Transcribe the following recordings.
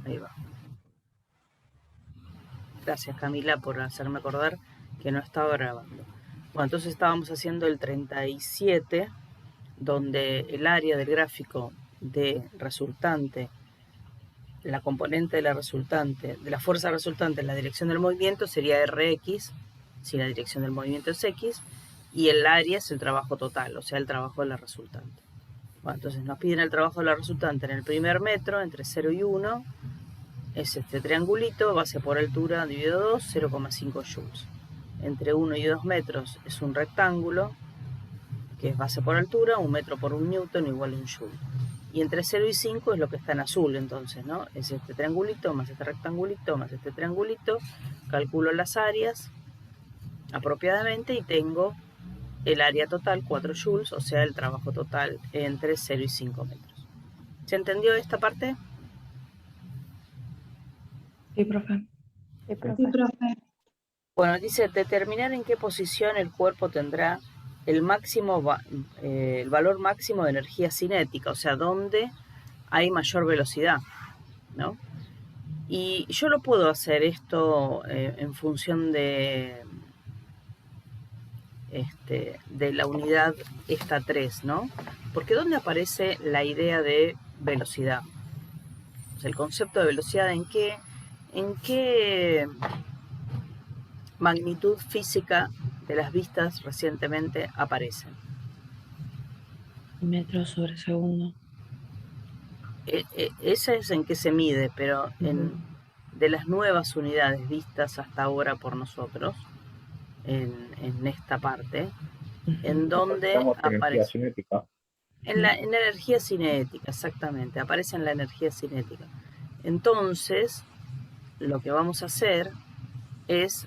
Ahí va. Gracias, Camila, por hacerme acordar que no estaba grabando. Bueno, entonces estábamos haciendo el 37, donde el área del gráfico de resultante, la componente de la resultante, de la fuerza resultante en la dirección del movimiento sería Rx, si la dirección del movimiento es X, y el área es el trabajo total, o sea, el trabajo de la resultante. Bueno, entonces nos piden el trabajo de la resultante en el primer metro, entre 0 y 1, es este triangulito, base por altura dividido 2, 0,5 joules. Entre 1 y 2 metros es un rectángulo, que es base por altura, 1 metro por 1 newton igual a 1 joule. Y entre 0 y 5 es lo que está en azul, entonces, ¿no? Es este triangulito más este rectangulito más este triangulito. Calculo las áreas apropiadamente y tengo el área total, 4 joules, o sea, el trabajo total entre 0 y 5 metros. ¿Se entendió esta parte? Sí, profe. Sí, profe. Bueno, dice determinar en qué posición el cuerpo tendrá el valor máximo de energía cinética, o sea, dónde hay mayor velocidad, ¿no? Y yo lo puedo hacer esto en función de la unidad esta 3, ¿no? Porque ¿dónde aparece la idea de velocidad? O sea, el concepto de velocidad, ¿en qué magnitud física de las vistas recientemente aparecen? Metros sobre segundo. Esa es en qué se mide, pero de las nuevas unidades vistas hasta ahora por nosotros, en esta parte, en donde aparece en la energía cinética, exactamente, aparece en la energía cinética. Entonces, lo que vamos a hacer es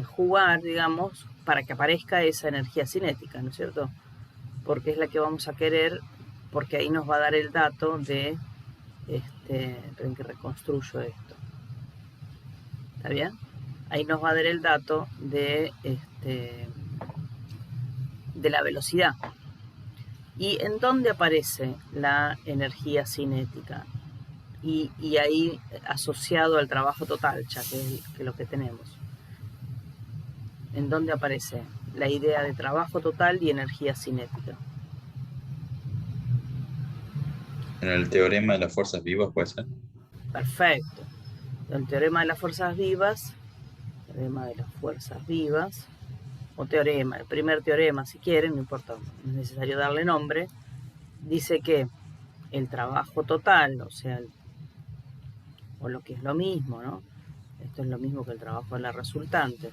jugar, digamos, para que aparezca esa energía cinética, ¿no es cierto? Porque es la que vamos a querer, porque ahí nos va a dar el dato de, esperen que reconstruyo esto. ¿Está bien? Ahí nos va a dar el dato de la velocidad. ¿Y en dónde aparece la energía cinética? Y ahí asociado al trabajo total, ya que es lo que tenemos. ¿En dónde aparece la idea de trabajo total y energía cinética? En el teorema de las fuerzas vivas, ¿puede ser? Perfecto. El teorema de las fuerzas vivas, o teorema, el primer teorema si quieren, no importa, no es necesario darle nombre, dice que el trabajo total, o sea, o lo que es lo mismo, ¿no? Esto es lo mismo que el trabajo de la resultante.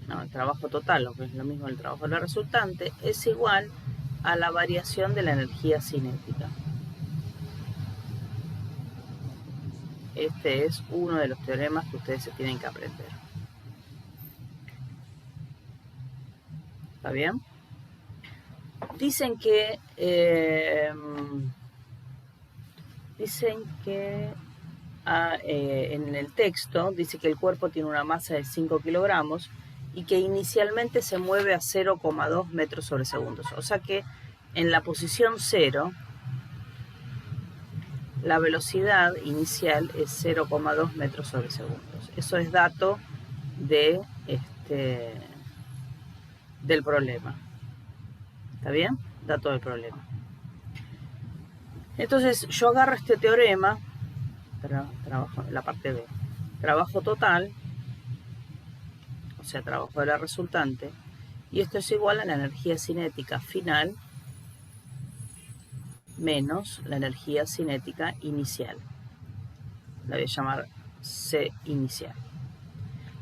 No, el trabajo total, lo que es lo mismo que el trabajo de la resultante, es igual a la variación de la energía cinética. Este es uno de los teoremas que ustedes se tienen que aprender. ¿Está bien? Dicen que en el texto dice que el cuerpo tiene una masa de 5 kilogramos y que inicialmente se mueve a 0,2 metros sobre segundos. O sea que en la posición 0, la velocidad inicial es 0,2 metros sobre segundos. Eso es dato de del problema. ¿Está bien? Dato del problema. Entonces yo agarro este teorema, trabajo en la parte B, trabajo total, o sea, trabajo de la resultante, y esto es igual a la energía cinética final menos la energía cinética inicial. La voy a llamar C inicial.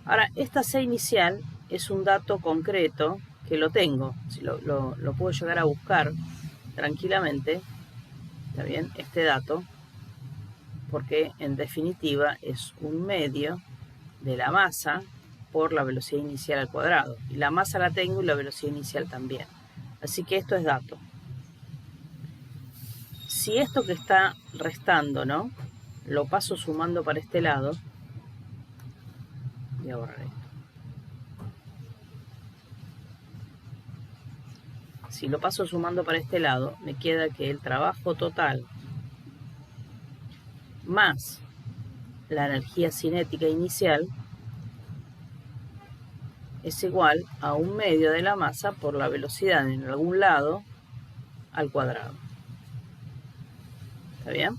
Ahora, esta C inicial es un dato concreto que lo tengo, si lo puedo llegar a buscar tranquilamente, ¿está bien? Este dato, porque en definitiva es un medio de la masa por la velocidad inicial al cuadrado. Y la masa la tengo y la velocidad inicial también. Así que esto es dato. Si esto que está restando, ¿no? Lo paso sumando para este lado. Voy a borrar esto. Si lo paso sumando para este lado, me queda que el trabajo total más la energía cinética inicial es igual a 1/2 de la masa por la velocidad en algún lado al cuadrado. ¿Está bien?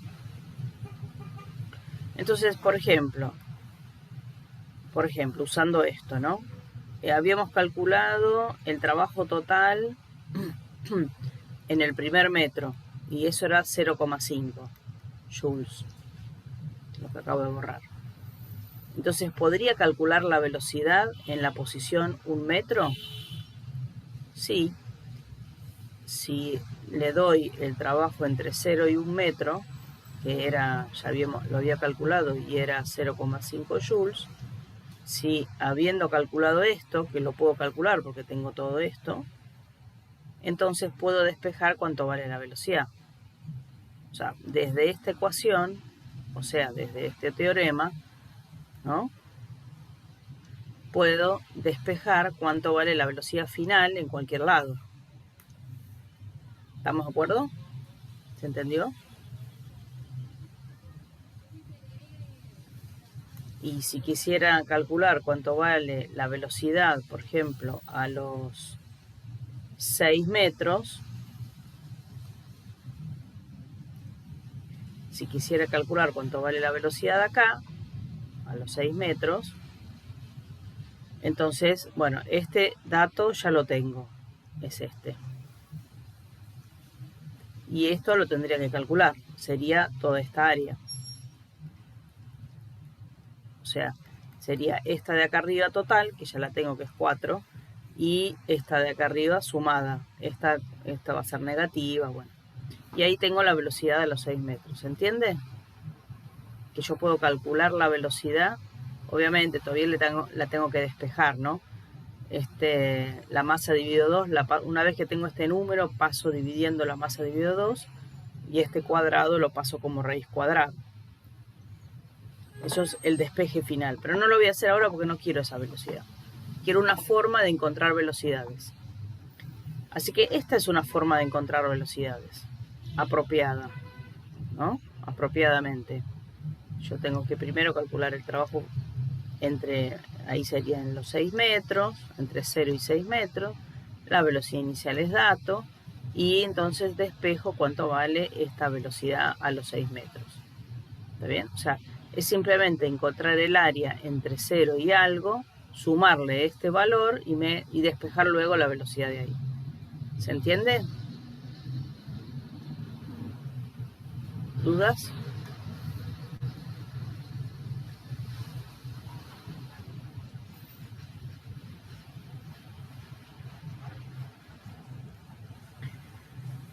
Entonces, por ejemplo, usando esto, ¿no? Habíamos calculado el trabajo total en el primer metro y eso era 0,5 joules, lo que acabo de borrar. Entonces, ¿podría calcular la velocidad en la posición 1 metro? Sí. Si le doy el trabajo entre 0 y 1 metro, que era, lo había calculado y era 0,5 joules, si habiendo calculado esto, que lo puedo calcular porque tengo todo esto, entonces puedo despejar cuánto vale la velocidad. O sea, desde esta ecuación, o sea, desde este teorema, ¿no? Puedo despejar cuánto vale la velocidad final en cualquier lado. ¿Estamos de acuerdo? ¿Se entendió? Y si quisiera calcular cuánto vale la velocidad, por ejemplo, a los 6 metros, si quisiera calcular cuánto vale la velocidad acá, a los 6 metros, entonces, bueno, este dato ya lo tengo, es este. Y esto lo tendría que calcular, sería toda esta área. O sea, sería esta de acá arriba total, que ya la tengo que es 4, y esta de acá arriba sumada. Esta va a ser negativa, bueno. Y ahí tengo la velocidad de los 6 metros, ¿se entiende? Que yo puedo calcular la velocidad, obviamente todavía la tengo que despejar, ¿no? La masa dividido 2, una vez que tengo este número, paso dividiendo la masa dividido 2, y este cuadrado lo paso como raíz cuadrada. Eso es el despeje final, pero no lo voy a hacer ahora porque no quiero esa velocidad. Quiero una forma de encontrar velocidades. Así que esta es una forma de encontrar velocidades apropiada, ¿no? Apropiadamente. Yo tengo que primero calcular el trabajo ahí serían los 6 metros, entre 0 y 6 metros. La velocidad inicial es dato y entonces despejo cuánto vale esta velocidad a los 6 metros. ¿Está bien? O sea, es simplemente encontrar el área entre 0 y algo, sumarle este valor y despejar luego la velocidad de ahí. ¿Se entiende? ¿Dudas?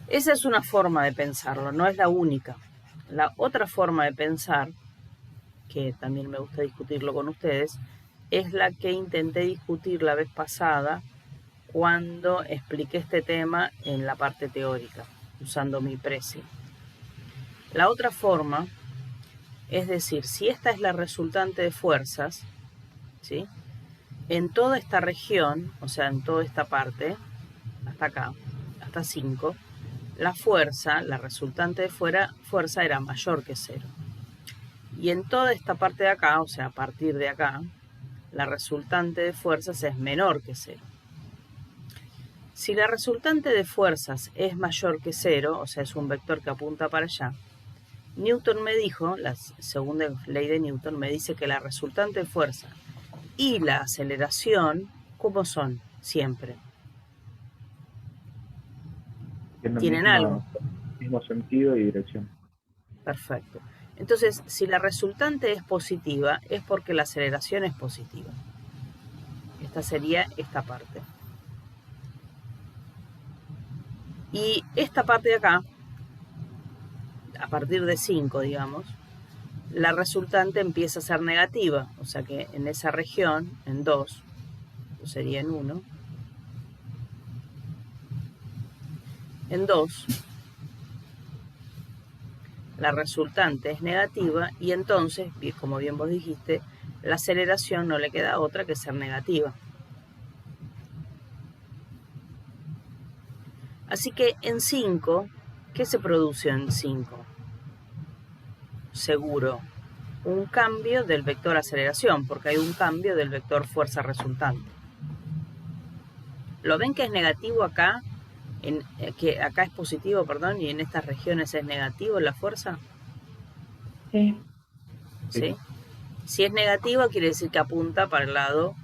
Esa es una forma de pensarlo, no es la única. La otra forma de pensar, que también me gusta discutirlo con ustedes, es la que intenté discutir la vez pasada cuando expliqué este tema en la parte teórica, usando mi presi. La otra forma es decir, si esta es la resultante de fuerzas, ¿sí? En toda esta región, o sea, en toda esta parte, hasta acá, hasta 5, la resultante de fuerza era mayor que 0. Y en toda esta parte de acá, o sea, a partir de acá, la resultante de fuerzas es menor que 0. Si la resultante de fuerzas es mayor que 0, o sea, es un vector que apunta para allá, Newton me dijo, la segunda ley de Newton me dice que la resultante de fuerza y la aceleración, ¿cómo son? Siempre. Tienen algo. Mismo sentido y dirección. Perfecto. Entonces, si la resultante es positiva, es porque la aceleración es positiva. Esta sería esta parte. Y esta parte de acá, a partir de 5, digamos, la resultante empieza a ser negativa. O sea que en esa región, en 2, sería en 1, en 2, la resultante es negativa y entonces, como bien vos dijiste, la aceleración no le queda otra que ser negativa. Así que en 5, ¿qué se produce en 5? seguro un cambio del vector aceleración, porque hay un cambio del vector fuerza resultante. ¿Lo ven que es negativo acá? Que acá es positivo, perdón, y en estas regiones es negativo la fuerza. Sí. ¿Sí? Si es negativo quiere decir que apunta para el lado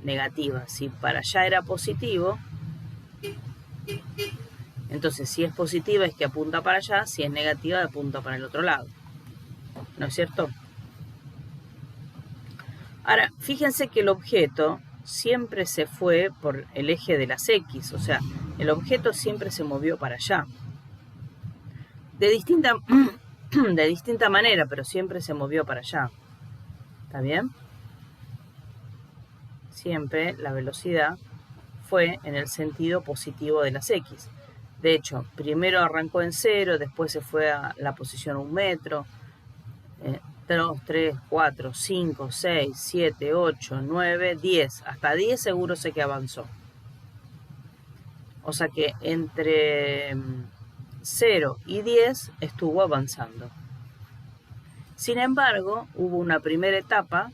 negativo. Si para allá era positivo, entonces si es positiva es que apunta para allá, si es negativa apunta para el otro lado. ¿No es cierto? Ahora, fíjense que el objeto siempre se fue por el eje de las X, o sea, el objeto siempre se movió para allá. De distinta manera, pero siempre se movió para allá. ¿Está bien? Siempre la velocidad fue en el sentido positivo de las X. De hecho, primero arrancó en 0, después se fue a la posición 1 metro, 2, 3, 4, 5, 6, 7, 8, 9, 10. Hasta 10 seguro sé que avanzó. O sea que entre 0 y 10 estuvo avanzando. Sin embargo, hubo una primera etapa,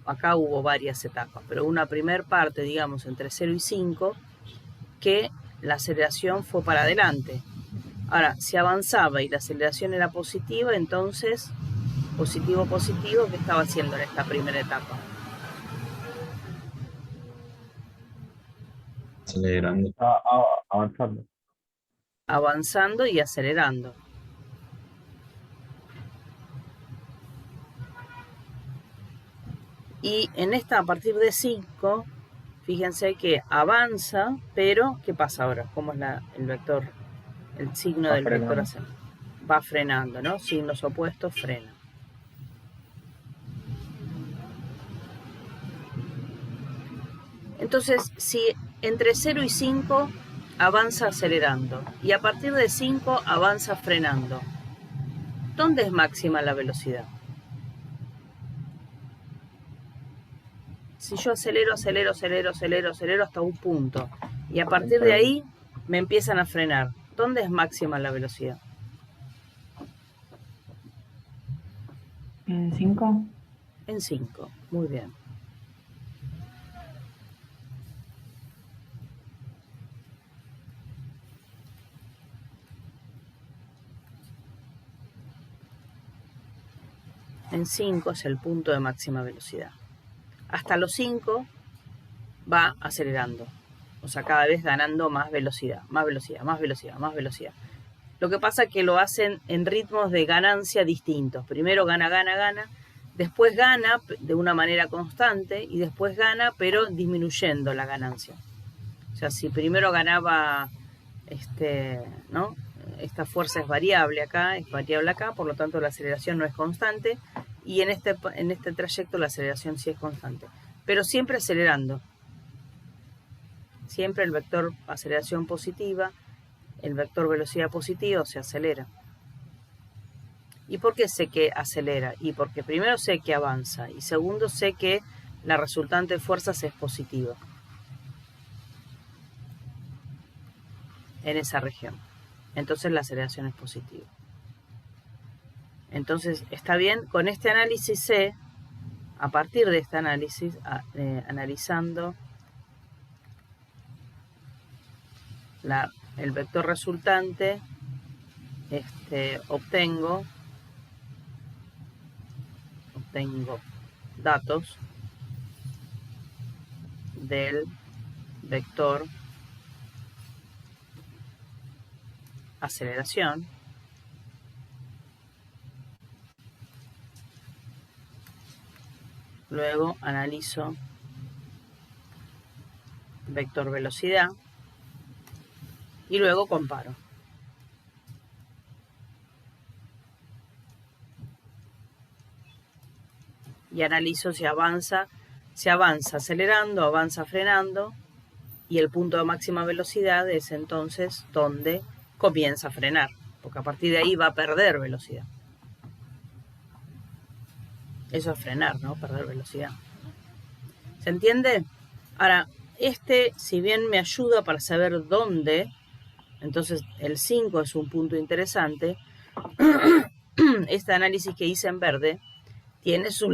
acá hubo varias etapas, pero una primera parte, digamos, entre 0 y 5, que la aceleración fue para adelante. Ahora, si avanzaba y la aceleración era positiva, entonces, positivo, ¿qué estaba haciendo en esta primera etapa? Acelerando. Avanzando. Avanzando y acelerando. Y en esta, a partir de 5, fíjense que avanza, pero ¿qué pasa ahora? ¿Cómo es el vector? El signo del vector va frenando, ¿no? Signos opuestos, frena. Entonces, si entre 0 y 5 avanza acelerando y a partir de 5 avanza frenando, ¿dónde es máxima la velocidad? Si yo acelero hasta un punto y a partir de ahí me empiezan a frenar, ¿dónde es máxima la velocidad? ¿En 5? En 5, muy bien. En 5 es el punto de máxima velocidad. Hasta los 5 va acelerando, o sea, cada vez ganando más velocidad. Lo que pasa es que lo hacen en ritmos de ganancia distintos. Primero gana, después gana de una manera constante y después gana, pero disminuyendo la ganancia. O sea, si primero ganaba, ¿no? Esta fuerza es variable acá, por lo tanto la aceleración no es constante. Y en este trayecto la aceleración sí es constante. Pero siempre acelerando. Siempre el vector aceleración positiva, el vector velocidad positiva, se acelera. ¿Y por qué sé que acelera? Y porque primero sé que avanza. Y segundo sé que la resultante de fuerzas es positiva. En esa región. Entonces la aceleración es positiva. Entonces, está bien, con este análisis sé, a partir de este análisis, analizando el vector resultante, obtengo datos del vector aceleración. Luego analizo vector velocidad y luego comparo. Y analizo si avanza acelerando, avanza frenando, y el punto de máxima velocidad es entonces donde comienza a frenar, porque a partir de ahí va a perder velocidad. Eso es frenar, ¿no? Perder velocidad. ¿Se entiende? Ahora, si bien me ayuda para saber dónde, entonces el 5 es un punto interesante, este análisis que hice en verde tiene sus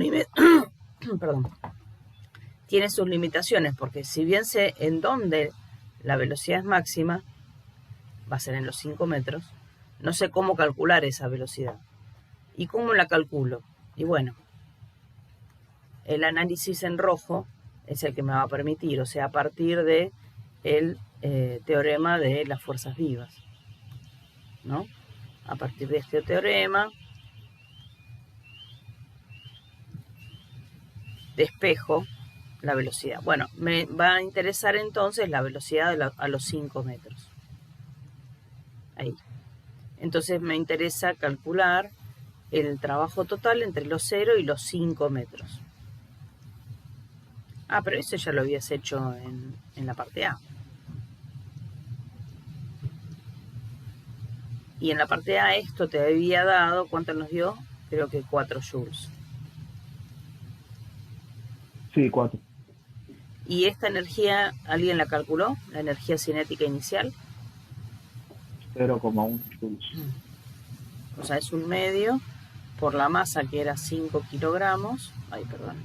tiene sus limitaciones, porque si bien sé en dónde la velocidad es máxima, va a ser en los 5 metros, no sé cómo calcular esa velocidad. ¿Y cómo la calculo? Y bueno, el análisis en rojo es el que me va a permitir, o sea, a partir de el teorema de las fuerzas vivas, ¿no? A partir de este teorema, despejo la velocidad. Bueno, me va a interesar entonces la velocidad a los 5 metros. Ahí. Entonces me interesa calcular el trabajo total entre los 0 y los 5 metros. Ah, pero eso ya lo habías hecho en la parte A. Y en la parte A esto te había dado, ¿cuánto nos dio? Creo que 4 joules. Sí, 4. ¿Y esta energía, alguien la calculó? ¿La energía cinética inicial? 0,1 joules. O sea, es un medio por la masa que era 5 kilogramos. Ay, perdón.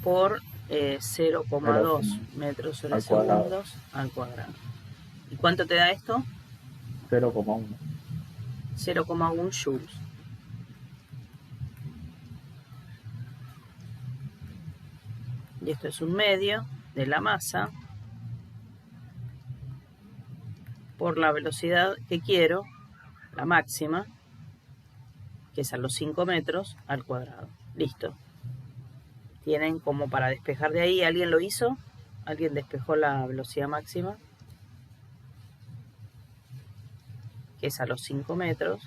Por 0,2 metros sobre segundos al cuadrado. ¿Y cuánto te da esto? 0,1. 0,1 joules. Y esto es un medio de la masa por la velocidad que quiero, la máxima, que es a los 5 metros al cuadrado. Listo. Tienen como para despejar de ahí. ¿Alguien lo hizo? ¿Alguien despejó la velocidad máxima? Que es a los 5 metros.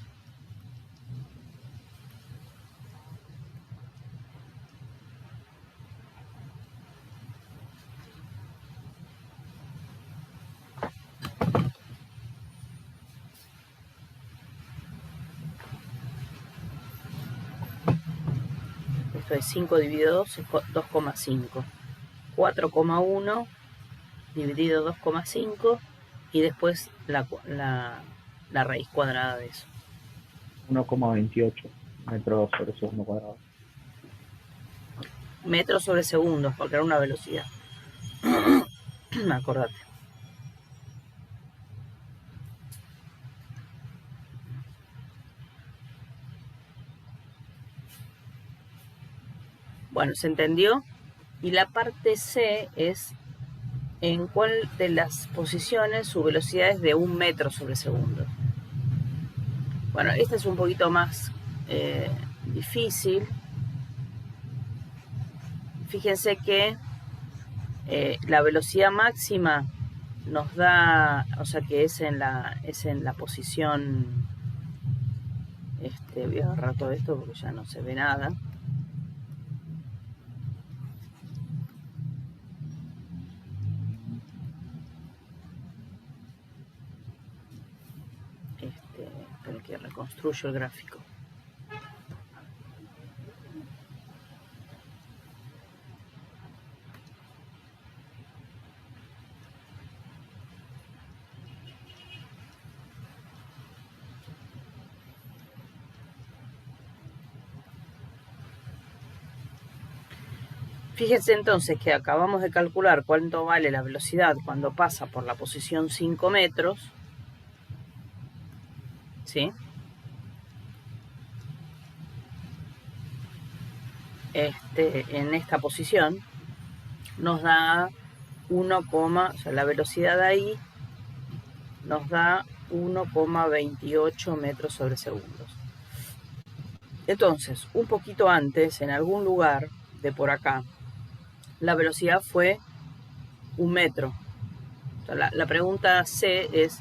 Esto es 5 dividido 2 es 2,5. 4,1 dividido 2,5 y después la raíz cuadrada de eso. 1,28 metros sobre segundo cuadrado. Metros sobre segundos, porque era una velocidad. Acordate. Bueno, ¿se entendió? Y la parte C es en cuál de las posiciones su velocidad es de 1 metro sobre segundo. Bueno, esta es un poquito más difícil. Fíjense que la velocidad máxima nos da, o sea que es en la posición, voy a agarrar todo esto porque ya no se ve nada. Espero que reconstruyo el gráfico. Fíjense entonces que acabamos de calcular cuánto vale la velocidad cuando pasa por la posición 5 metros. ¿Sí? En esta posición nos da 1, o sea, la velocidad ahí nos da 1,28 metros sobre segundos. Entonces, un poquito antes, en algún lugar de por acá, la velocidad fue 1 metro. O sea, la pregunta C es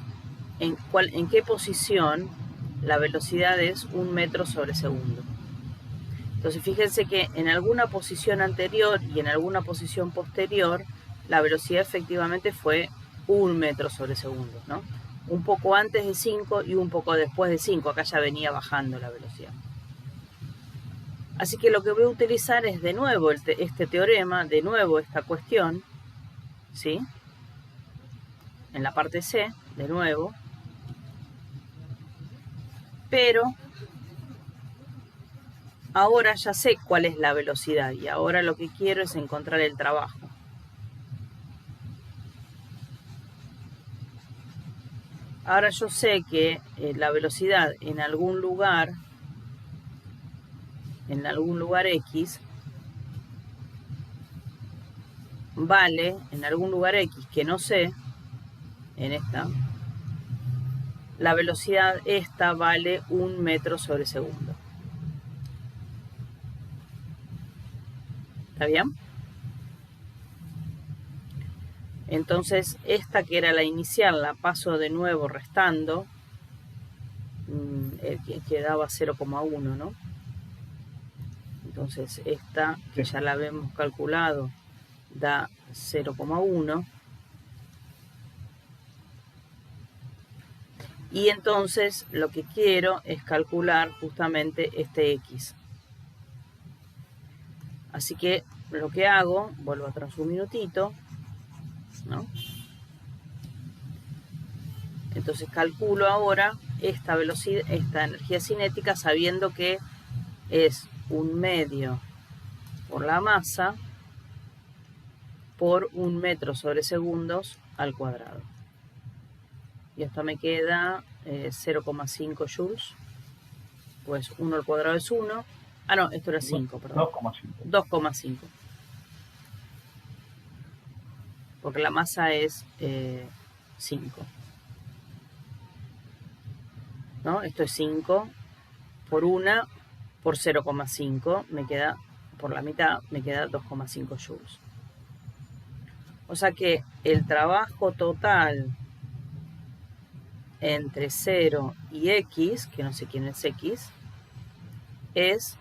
¿en qué posición la velocidad es 1 metro sobre segundo? Entonces fíjense que en alguna posición anterior y en alguna posición posterior la velocidad efectivamente fue 1 metro sobre segundo, ¿no? Un poco antes de 5 y un poco después de 5. Acá ya venía bajando la velocidad. Así que lo que voy a utilizar es de nuevo este teorema, de nuevo esta cuestión, ¿sí? En la parte C, de nuevo. Pero ahora ya sé cuál es la velocidad y ahora lo que quiero es encontrar el trabajo. Ahora yo sé que la velocidad en algún lugar X, vale, en algún lugar X que no sé, en esta, la velocidad esta vale 1 metro sobre segundo. ¿Está bien? Entonces esta que era la inicial la paso de nuevo restando, que daba 0,1, ¿no? Entonces esta, que ya la habíamos calculado, da 0,1. Y entonces lo que quiero es calcular justamente este X. Así que lo que hago, vuelvo atrás un minutito, ¿no? Entonces calculo ahora esta velocidad, esta energía cinética, sabiendo que es 1 medio por la masa por 1 metro sobre segundos al cuadrado. Y esto me queda 0,5 joules. Pues 1 al cuadrado es 1. Ah, no, esto era 5, perdón. 2,5. 2,5. Porque la masa es 5. ¿No? Esto es 5 por 1 por 0,5. Me queda, por la mitad, me queda 2,5 joules. O sea que el trabajo total entre 0 y X, que no sé quién es X, es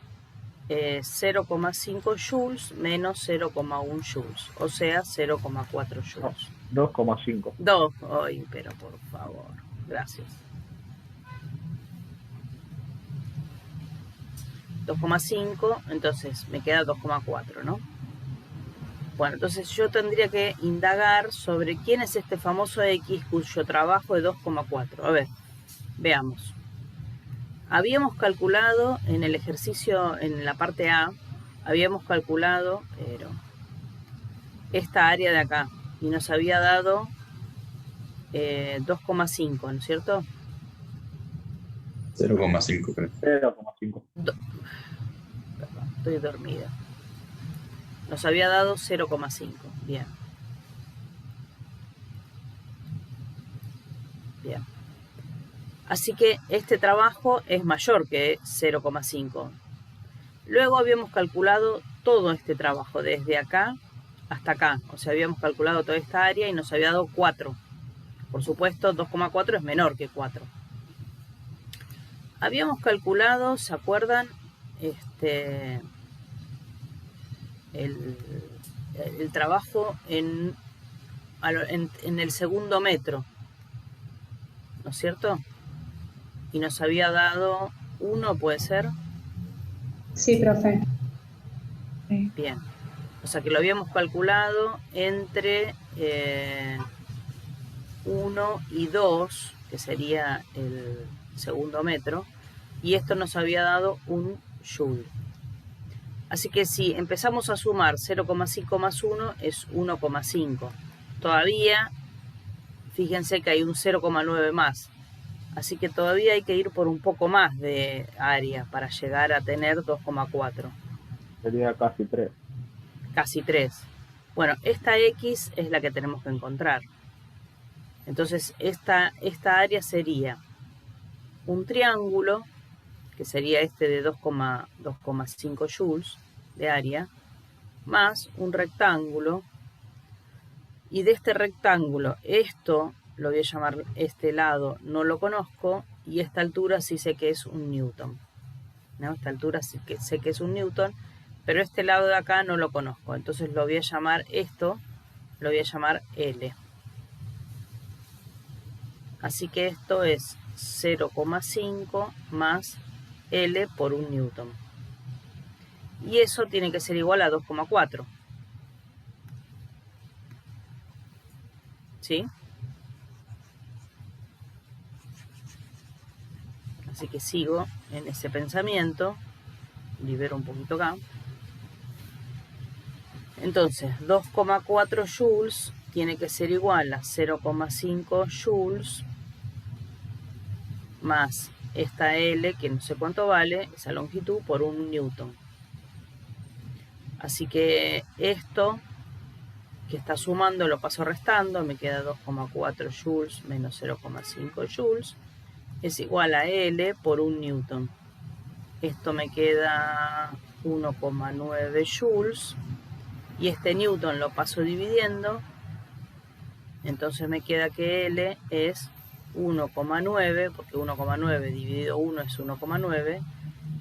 0,5 joules menos 0,1 joules, o sea 0,4 joules. 2,5. 2, ay, pero por favor, gracias. 2,5, entonces me queda 2,4, ¿no? Bueno, entonces yo tendría que indagar sobre quién es este famoso X cuyo trabajo es 2,4. A ver, veamos. Habíamos calculado en el ejercicio, en la parte A, habíamos calculado, pero esta área de acá, y nos había dado 2,5, ¿no es cierto? 0,5 creo. 0,5. Perdón, estoy dormida. Nos había dado 0,5, bien. Bien. Así que este trabajo es mayor que 0,5. Luego habíamos calculado todo este trabajo, desde acá hasta acá. O sea, habíamos calculado toda esta área y nos había dado 4. Por supuesto, 2,4 es menor que 4. Habíamos calculado, ¿se acuerdan? El trabajo en el segundo metro, ¿no es cierto? Y nos había dado 1, ¿puede ser? Sí, profe. Bien. O sea que lo habíamos calculado entre 1 y 2, que sería el segundo metro, y esto nos había dado 1 joule. Así que si empezamos a sumar 0,5 más 1 es 1,5. Todavía, fíjense que hay un 0,9 más. Así que todavía hay que ir por un poco más de área para llegar a tener 2,4. Sería casi 3. Casi 3. Bueno, esta X es la que tenemos que encontrar. Entonces, esta área sería un triángulo, que sería este de 2,5 joules de área, más un rectángulo. Y de este rectángulo, esto lo voy a llamar, este lado no lo conozco, y esta altura sí sé que es un newton, ¿no? Esta altura sí que sé que es un newton, pero este lado de acá no lo conozco, entonces lo voy a llamar esto, lo voy a llamar L. Así que esto es 0,5 más L por 1 newton. Y eso tiene que ser igual a 2,4. ¿Sí? Así que sigo en ese pensamiento, libero un poquito acá. Entonces 2,4 joules tiene que ser igual a 0,5 joules más esta L, que no sé cuánto vale, esa longitud, por 1 newton. Así que esto que está sumando lo paso restando, me queda 2,4 joules menos 0,5 joules, es igual a L por 1 newton. Esto me queda 1,9 joules, y este newton lo paso dividiendo, entonces me queda que L es 1,9, porque 1,9 dividido 1 es 1,9,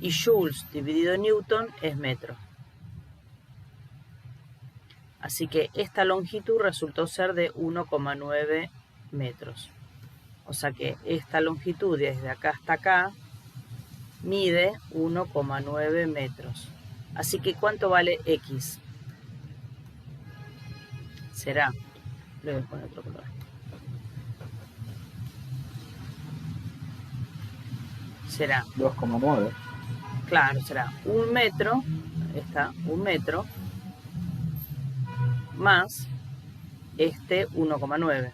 y joules dividido newton es metro. Así que esta longitud resultó ser de 1,9 metros. O sea que esta longitud desde acá hasta acá mide 1,9 metros. Así que ¿cuánto vale X? Será, le voy a poner otro color. Será, 2,9. claro, será 1 metro, está 1 metro, más este 1,9.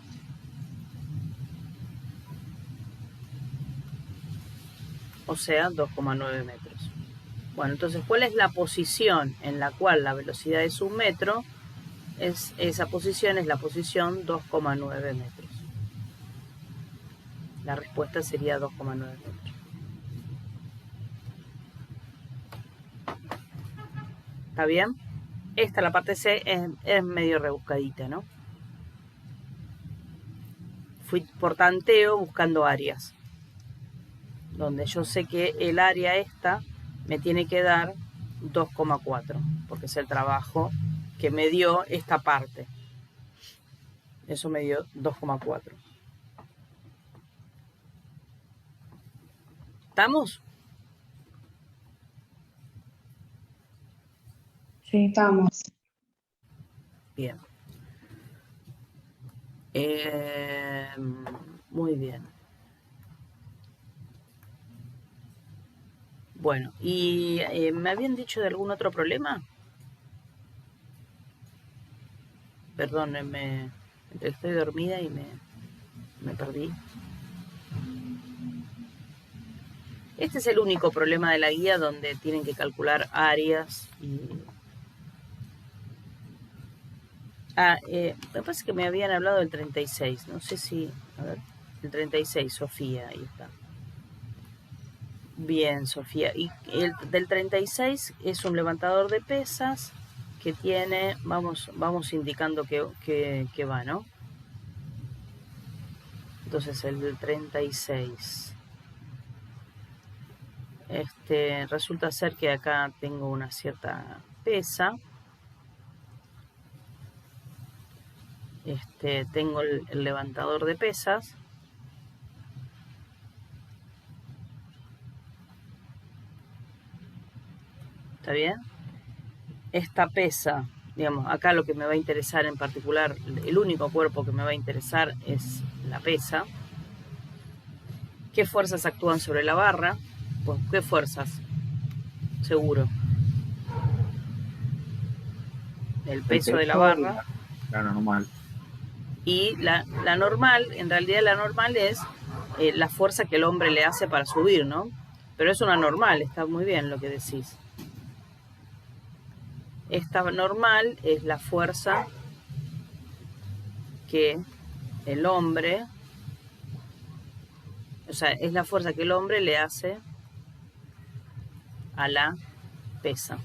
O sea, 2,9 metros. Bueno, entonces, ¿cuál es la posición en la cual la velocidad es 1 metro? Esa posición es la posición 2,9 metros. La respuesta sería 2,9 metros. ¿Está bien? Esta, la parte C, es medio rebuscadita, ¿no? Fui por tanteo buscando áreas, donde yo sé que el área esta me tiene que dar 2,4, porque es el trabajo que me dio esta parte. Eso me dio 2,4. ¿Estamos? Sí. Estamos. Bien. Muy bien. Bueno, ¿y me habían dicho de algún otro problema? Perdónenme, estoy dormida y me perdí. Este es el único problema de la guía donde tienen que calcular áreas y... me parece que me habían hablado del 36, no sé si... A ver, el 36, Sofía, ahí está. Bien, Sofía. Y el del 36 es un levantador de pesas que tiene... Vamos indicando que va, ¿no? Entonces el del 36... resulta ser que acá tengo una cierta pesa. Tengo el levantador de pesas. ¿Está bien? Esta pesa, digamos, acá lo que me va a interesar en particular, el único cuerpo que me va a interesar es la pesa. ¿Qué fuerzas actúan sobre la barra? Pues, ¿qué fuerzas? Seguro. El peso de la barra. La normal. Y la normal, en realidad la normal es la fuerza que el hombre le hace para subir, ¿no? Pero es una normal, está muy bien lo que decís. Esta normal es la fuerza que el hombre, o sea, es la fuerza que el hombre le hace a la pesa.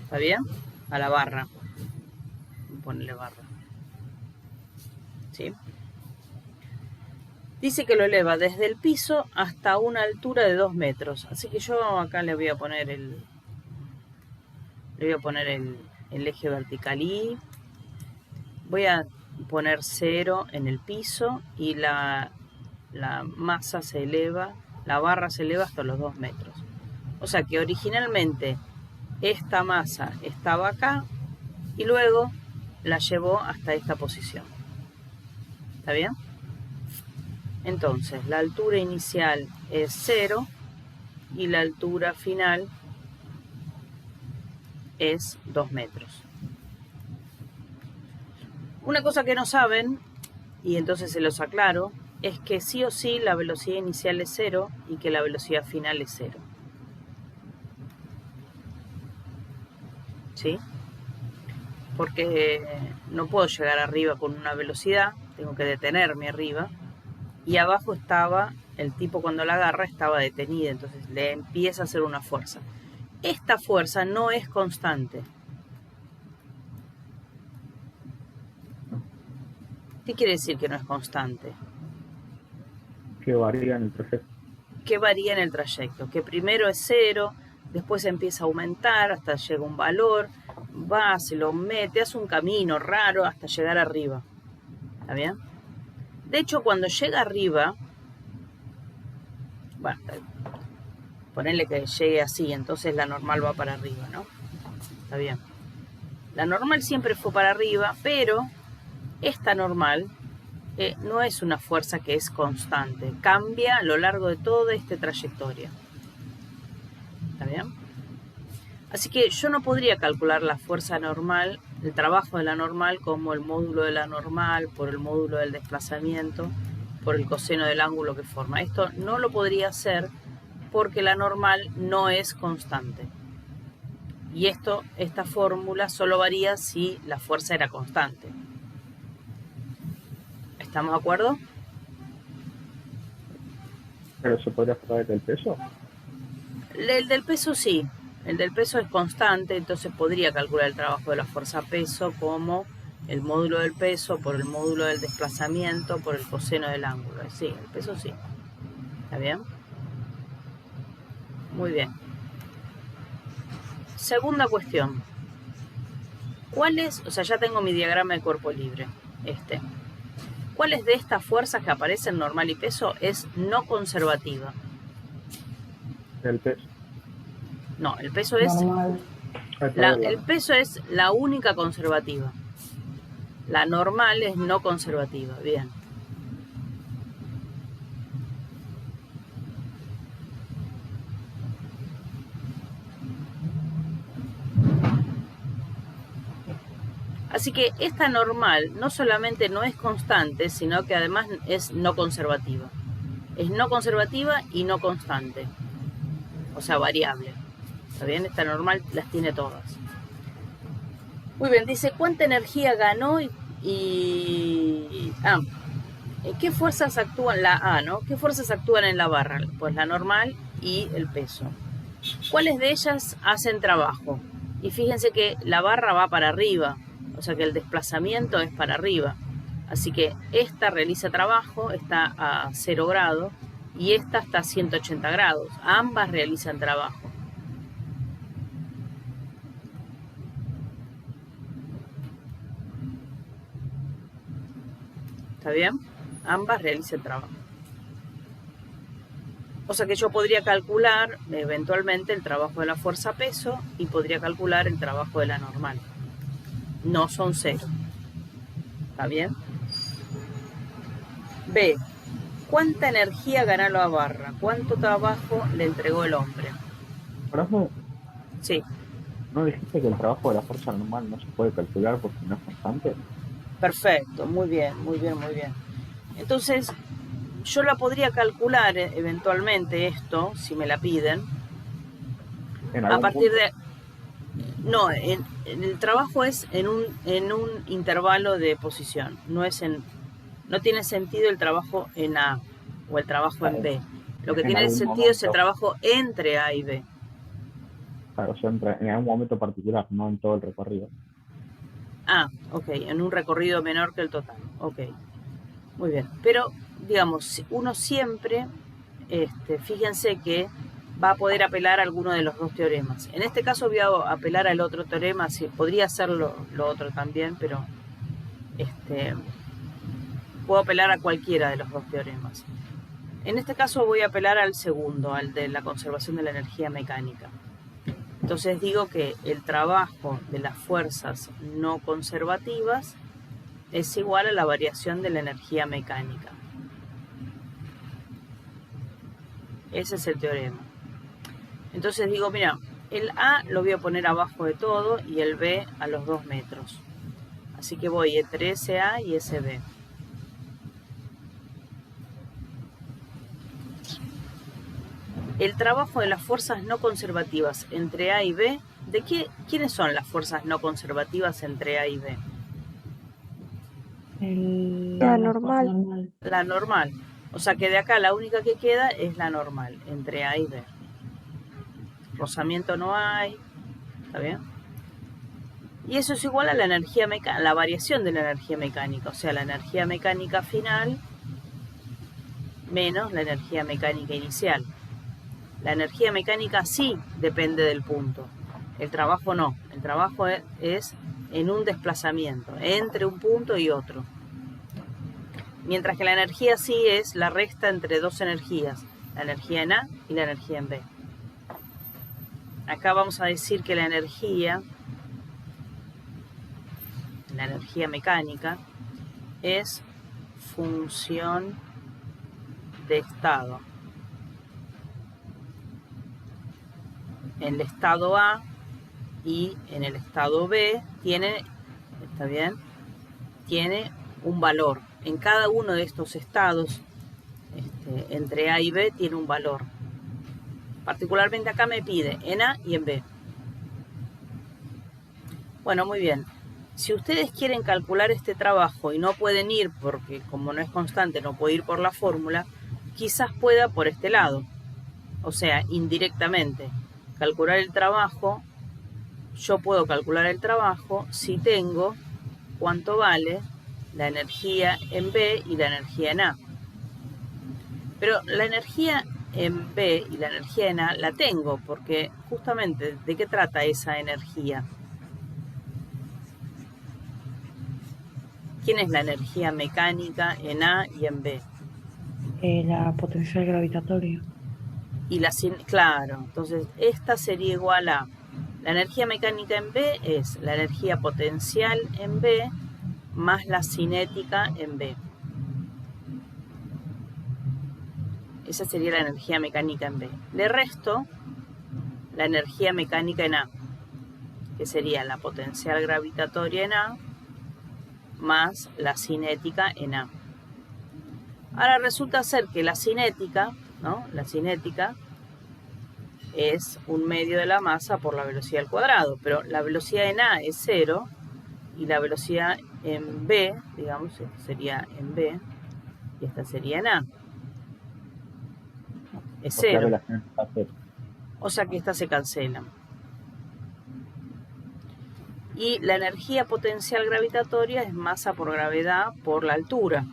¿Está bien? A la barra. Voy a ponerle barra. ¿Sí? Dice que lo eleva desde el piso hasta una altura de 2 metros. Así que yo acá le voy a poner el eje vertical y voy a poner 0 en el piso y la masa se eleva, la barra se eleva hasta los 2 metros. O sea que originalmente esta masa estaba acá y luego la llevó hasta esta posición. ¿Está bien? Entonces, la altura inicial es 0 y la altura final es 2 metros. Una cosa que no saben, y entonces se los aclaro, es que sí o sí la velocidad inicial es 0 y que la velocidad final es 0. ¿Sí? Porque no puedo llegar arriba con una velocidad, tengo que detenerme arriba. Y abajo estaba, el tipo cuando la agarra estaba detenida, entonces le empieza a hacer una fuerza. Esta fuerza no es constante. ¿Qué quiere decir que no es constante? Que varía en el trayecto. Que varía en el trayecto, que primero es 0, después empieza a aumentar hasta llega un valor, va, se lo mete, hace un camino raro hasta llegar arriba. ¿Está bien? De hecho, cuando llega arriba, bueno, ponerle que llegue así, entonces la normal va para arriba, ¿no? Está bien. La normal siempre fue para arriba, pero esta normal no es una fuerza que es constante. Cambia a lo largo de toda esta trayectoria. ¿Está bien? Así que yo no podría calcular la fuerza normal, el trabajo de la normal, como el módulo de la normal, por el módulo del desplazamiento, por el coseno del ángulo que forma. Esto no lo podría hacer porque la normal no es constante. Y esta fórmula solo varía si la fuerza era constante. ¿Estamos de acuerdo? ¿Pero se podría sacar del peso? El del peso sí. El del peso es constante, entonces podría calcular el trabajo de la fuerza peso como el módulo del peso por el módulo del desplazamiento por el coseno del ángulo. Sí, el peso sí. ¿Está bien? Muy bien. Segunda cuestión. ¿Cuáles, o sea, ya tengo mi diagrama de cuerpo libre, ¿cuáles de estas fuerzas que aparecen normal y peso es no conservativa? El peso. No, el peso es Normal. el peso es la única conservativa. La normal es no conservativa. Bien. Así que esta normal no solamente no es constante, sino que además es no conservativa. Es no conservativa y no constante. O sea, variable. ¿Está bien? Esta normal las tiene todas. Muy bien, dice, ¿cuánta energía ganó ¿qué fuerzas actúan? La A, ¿no? ¿Qué fuerzas actúan en la barra? Pues la normal y el peso. ¿Cuáles de ellas hacen trabajo? Y fíjense que la barra va para arriba, o sea que el desplazamiento es para arriba. Así que esta realiza trabajo, está a 0 grados, y esta está a 180 grados. Ambas realizan trabajo. ¿Está bien? Ambas realizan trabajo. O sea que yo podría calcular eventualmente el trabajo de la fuerza peso y podría calcular el trabajo de la normal. No son 0. ¿Está bien? B. ¿Cuánta energía ganó la barra? ¿Cuánto trabajo le entregó el hombre? Por Sí. ¿no dijiste que el trabajo de la fuerza normal no se puede calcular porque no es constante? Perfecto. Muy bien, muy bien, muy bien. Entonces, yo la podría calcular eventualmente esto, si me la piden, a partir de... No, el trabajo es en un intervalo de posición, no tiene sentido el trabajo en A o el trabajo en B. Lo que tiene sentido es el trabajo entre A y B. Claro, siempre en algún momento particular, no en todo el recorrido. Ah, ok, en un recorrido menor que el total, ok. Muy bien, pero digamos, uno siempre, fíjense que va a poder apelar a alguno de los dos teoremas. En este caso voy a apelar al otro teorema, sí, podría hacer lo otro también, pero puedo apelar a cualquiera de los dos teoremas. En este caso voy a apelar al segundo, al de la conservación de la energía mecánica. Entonces digo que el trabajo de las fuerzas no conservativas es igual a la variación de la energía mecánica. Ese es el teorema. Entonces digo, mira, el A lo voy a poner abajo de todo y el B a los 2 metros. Así que voy entre ese A y ese B. El trabajo de las fuerzas no conservativas entre A y B. ¿Quiénes son las fuerzas no conservativas entre A y B? La normal. La normal. O sea que de acá la única que queda es la normal, entre A y B. Rozamiento no hay. ¿Está bien? Y eso es igual a la energía mecánica, la variación de la energía mecánica. O sea, la energía mecánica final menos la energía mecánica inicial. La energía mecánica sí depende del punto. El trabajo no. El trabajo es en un desplazamiento entre un punto y otro. Mientras que la energía sí es la resta entre dos energías. La energía en A y la energía en B. Acá vamos a decir que la energía mecánica es función de estado. En el estado A y en el estado B tiene un valor. En cada uno de estos estados, entre A y B, tiene un valor. Particularmente acá me pide en A y en B. Bueno, muy bien. Si ustedes quieren calcular este trabajo y no pueden ir, porque como no es constante, no puede ir por la fórmula, quizás pueda por este lado. O sea, indirectamente. Calcular el trabajo, yo puedo calcular el trabajo si tengo cuánto vale la energía en B y la energía en A. Pero la energía en B y la energía en A la tengo, porque justamente, ¿de qué trata esa energía? ¿Quién es la energía mecánica en A y en B? La potencial gravitatoria. Y claro, entonces esta sería igual a la energía mecánica en B es la energía potencial en B más la cinética en B. Esa sería la energía mecánica en B. Le resto la energía mecánica en A, que sería la potencial gravitatoria en A más la cinética en A. Ahora resulta ser que la cinética, ¿no? La cinética es un medio de la masa por la velocidad al cuadrado, pero la velocidad en A es 0 y la velocidad en B, digamos, esto sería en B y esta sería en A. Es 0. O sea que estas se cancelan. Y la energía potencial gravitatoria es masa por gravedad por la altura.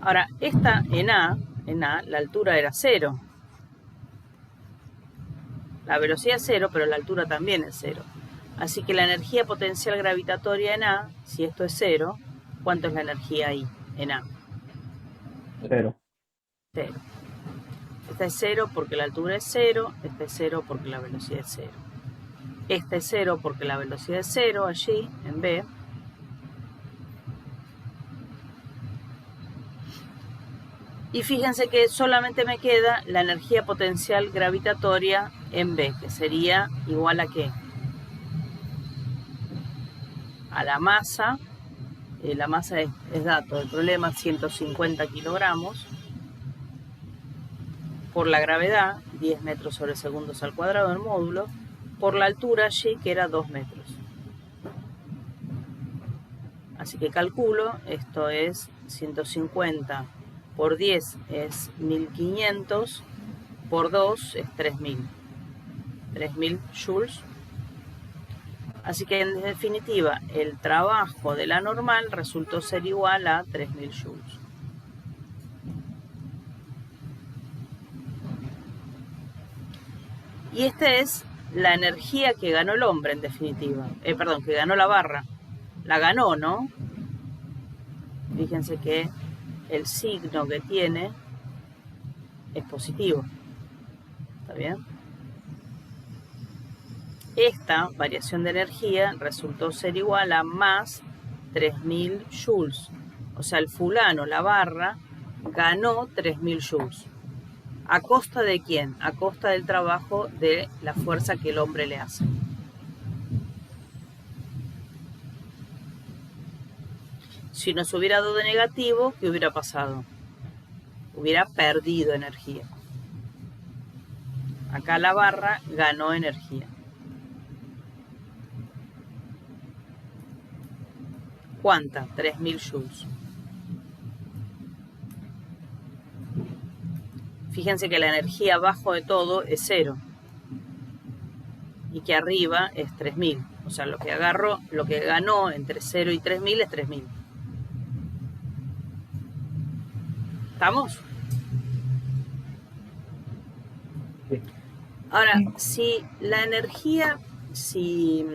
Ahora, esta en A, la altura era 0. La velocidad es 0, pero la altura también es 0. Así que la energía potencial gravitatoria en A, si esto es 0, ¿cuánto es la energía ahí en A? 0. 0. Esta es 0 porque la altura es 0, esta es 0 porque la velocidad es 0. Esta es 0 porque la velocidad es 0 allí, en B. Y fíjense que solamente me queda la energía potencial gravitatoria en B, que sería igual a ¿qué? A la masa. La masa es dato del problema, 150 kilogramos. Por la gravedad, 10 metros sobre segundos al cuadrado del módulo. Por la altura allí, que era 2 metros. Así que calculo, esto es 150 por 10 es 1500, por 2 es 3000. 3000 joules. Así que en definitiva, el trabajo de la normal resultó ser igual a 3000 joules. Y esta es la energía que ganó el hombre en definitiva. Que ganó la barra. La ganó, ¿no? Fíjense que el signo que tiene es positivo. ¿Está bien? Esta variación de energía resultó ser igual a más 3000 joules. O sea, el fulano, la barra, ganó 3000 joules. ¿A costa de quién? A costa del trabajo de la fuerza que el hombre le hace. Si nos hubiera dado negativo, ¿qué hubiera pasado? Hubiera perdido energía. Acá la barra ganó energía. ¿Cuánta? 3000 joules. Fíjense que la energía abajo de todo es 0 y que arriba es 3000. O sea, lo que agarro, lo que ganó entre 0 y 3000 es 3000. ¿Estamos? Sí. Ahora, si la energía, si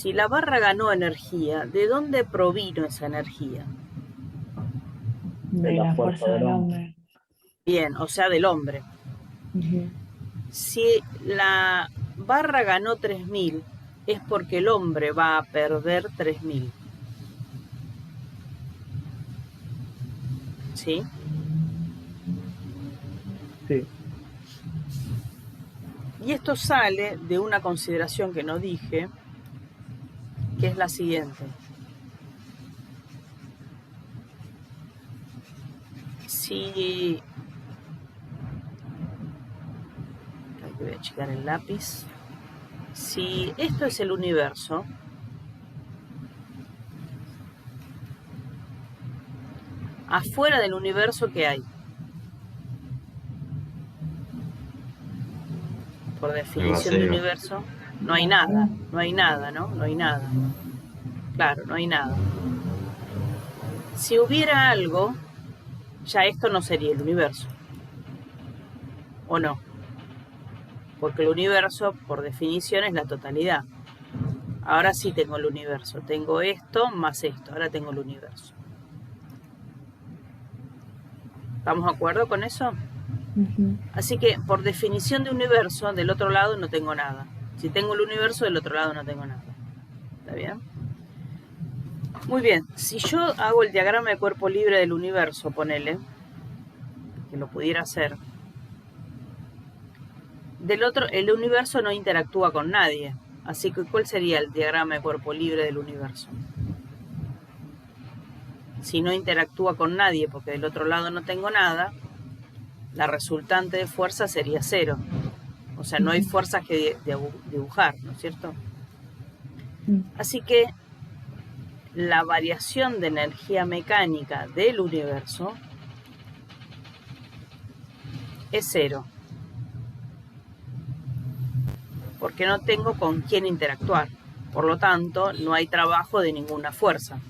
la barra ganó energía, ¿de dónde provino esa energía? De la fuerza del hombre. Bien, o sea, del hombre. Si la barra ganó 3000, es porque el hombre va a perder 3000. ¿Sí? Sí. Y esto sale de una consideración que no dije, que es la siguiente. Si... Aquí voy a achicar el lápiz. Si esto es el universo, afuera del universo, ¿qué hay? Por definición de universo, no hay nada, no hay nada, ¿no? No hay nada. Claro, no hay nada. Si hubiera algo, ya esto no sería el universo. ¿O no? Porque el universo, por definición, es la totalidad. Ahora sí tengo el universo. Tengo esto más esto. Ahora tengo el universo. ¿Estamos de acuerdo con eso? Así que, por definición de universo, del otro lado no tengo nada. Si tengo el universo, del otro lado no tengo nada. ¿Está bien? Muy bien. Si yo hago el diagrama de cuerpo libre del universo, ponele, que lo pudiera hacer, del otro, el universo no interactúa con nadie. Así que, ¿cuál sería el diagrama de cuerpo libre del universo? Si no interactúa con nadie, porque del otro lado no tengo nada, la resultante de fuerza sería 0. O sea, no hay fuerzas que dibujar, ¿no es cierto? Así que la variación de energía mecánica del universo es 0. Porque no tengo con quién interactuar. Por lo tanto, no hay trabajo de ninguna fuerza.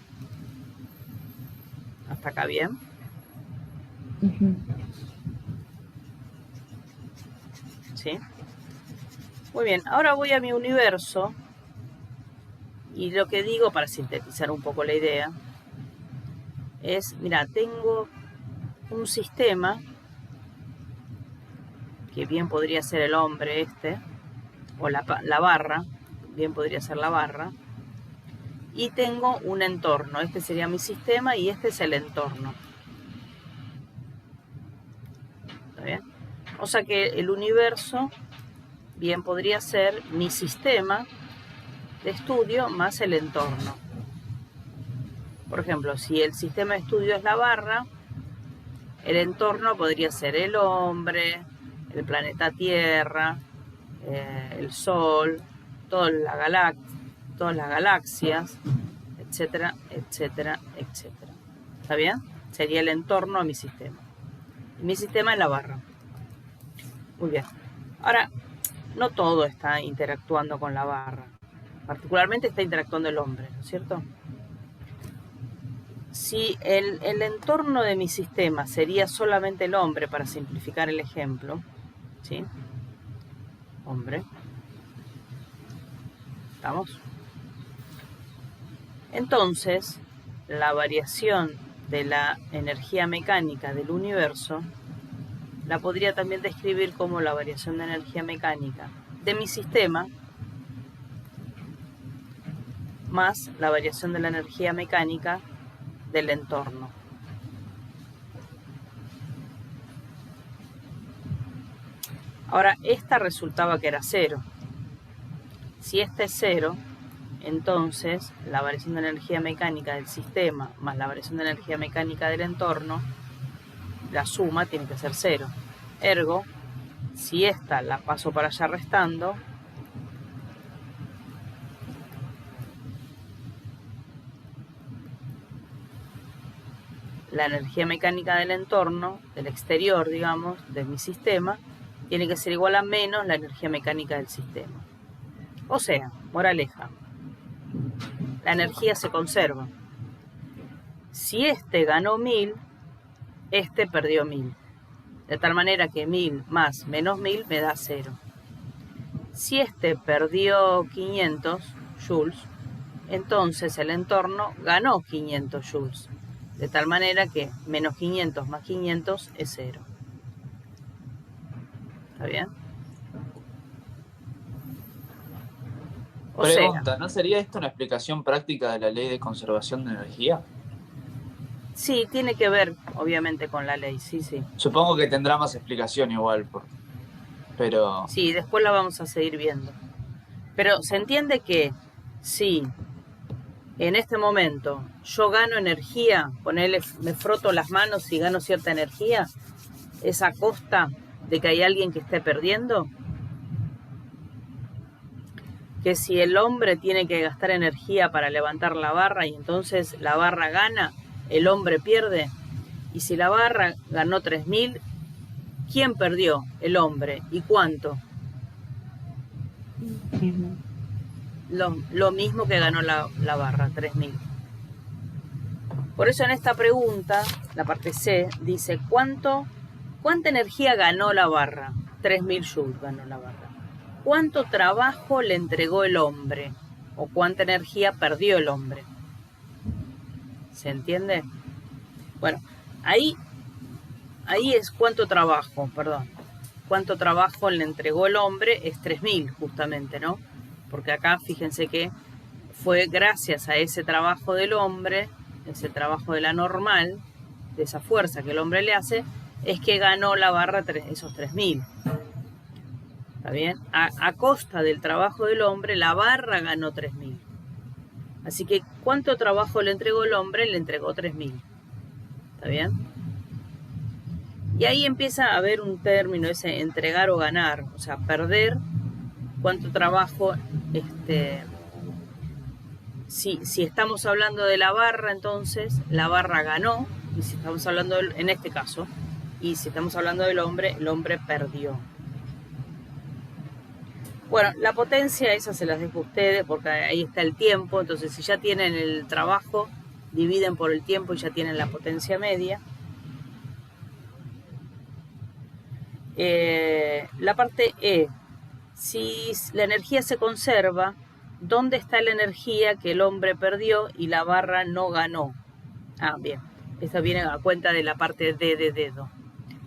¿Hasta acá bien? ¿Sí? Muy bien, ahora voy a mi universo y lo que digo, para sintetizar un poco la idea, es, mira, tengo un sistema que bien podría ser el hombre este, o la barra, bien podría ser la barra, y tengo un entorno. Este sería mi sistema y este es el entorno. ¿Está bien? O sea que el universo bien podría ser mi sistema de estudio más el entorno. Por ejemplo, si el sistema de estudio es la barra, el entorno podría ser el hombre, el planeta Tierra, el Sol, todas las galaxias, etcétera, etcétera, etcétera. ¿Está bien? Sería el entorno a mi sistema. Mi sistema es la barra. Muy bien. Ahora, no todo está interactuando con la barra. Particularmente está interactuando el hombre, ¿no es cierto? Si el entorno de mi sistema sería solamente el hombre, para simplificar el ejemplo, ¿sí? Hombre. ¿Estamos? Entonces, la variación de la energía mecánica del universo la podría también describir como la variación de energía mecánica de mi sistema más la variación de la energía mecánica del entorno. Ahora, esta resultaba que era 0. Si esta es 0, entonces la variación de energía mecánica del sistema más la variación de energía mecánica del entorno, la suma tiene que ser 0. Ergo, si esta la paso para allá restando, la energía mecánica del entorno, del exterior, digamos, de mi sistema, tiene que ser igual a menos la energía mecánica del sistema. O sea, moraleja, la energía se conserva. Si este ganó 1000, este perdió 1000. De tal manera que 1000 más menos 1000 me da 0. Si este perdió 500 joules, entonces el entorno ganó 500 joules. De tal manera que menos 500 más 500 es 0. ¿Está bien? O Pregunta, sea, ¿no sería esto una explicación práctica de la ley de conservación de energía? sí, tiene que ver, obviamente, con la ley, sí. Supongo que tendrá más explicación igual, pero... Sí, después la vamos a seguir viendo. Pero se entiende que si en este momento yo gano energía, me froto las manos y gano cierta energía, ¿es a costa de que hay alguien que esté perdiendo? Que si el hombre tiene que gastar energía para levantar la barra y entonces la barra gana, el hombre pierde. Y si la barra ganó 3000, ¿quién perdió? El hombre. ¿Y cuánto? Mismo. Lo mismo que ganó la barra, 3000. Por eso en esta pregunta, la parte C, dice ¿cuánta energía ganó la barra? 3000 joules ganó la barra. ¿Cuánto trabajo le entregó el hombre? ¿O cuánta energía perdió el hombre? ¿Se entiende? Bueno, ahí es cuánto trabajo le entregó el hombre, es 3000 justamente, ¿no? Porque acá fíjense que fue gracias a ese trabajo del hombre, ese trabajo de la normal, de esa fuerza que el hombre le hace, es que ganó la barra esos 3000. ¿Está bien? A costa del trabajo del hombre, la barra ganó 3000. Así que, ¿cuánto trabajo le entregó el hombre? Le entregó 3000. ¿Está bien? Y ahí empieza a haber un término, ese entregar o ganar. O sea, perder, cuánto trabajo, si estamos hablando de la barra, entonces la barra ganó. Y si estamos hablando, en este caso, y si estamos hablando del hombre, el hombre perdió. Bueno, la potencia esa se las dejo a ustedes porque ahí está el tiempo. Entonces, si ya tienen el trabajo, dividen por el tiempo y ya tienen la potencia media. La parte E. Si la energía se conserva, ¿dónde está la energía que el hombre perdió y la barra no ganó? Ah, bien. Esto viene a cuenta de la parte D de dedo.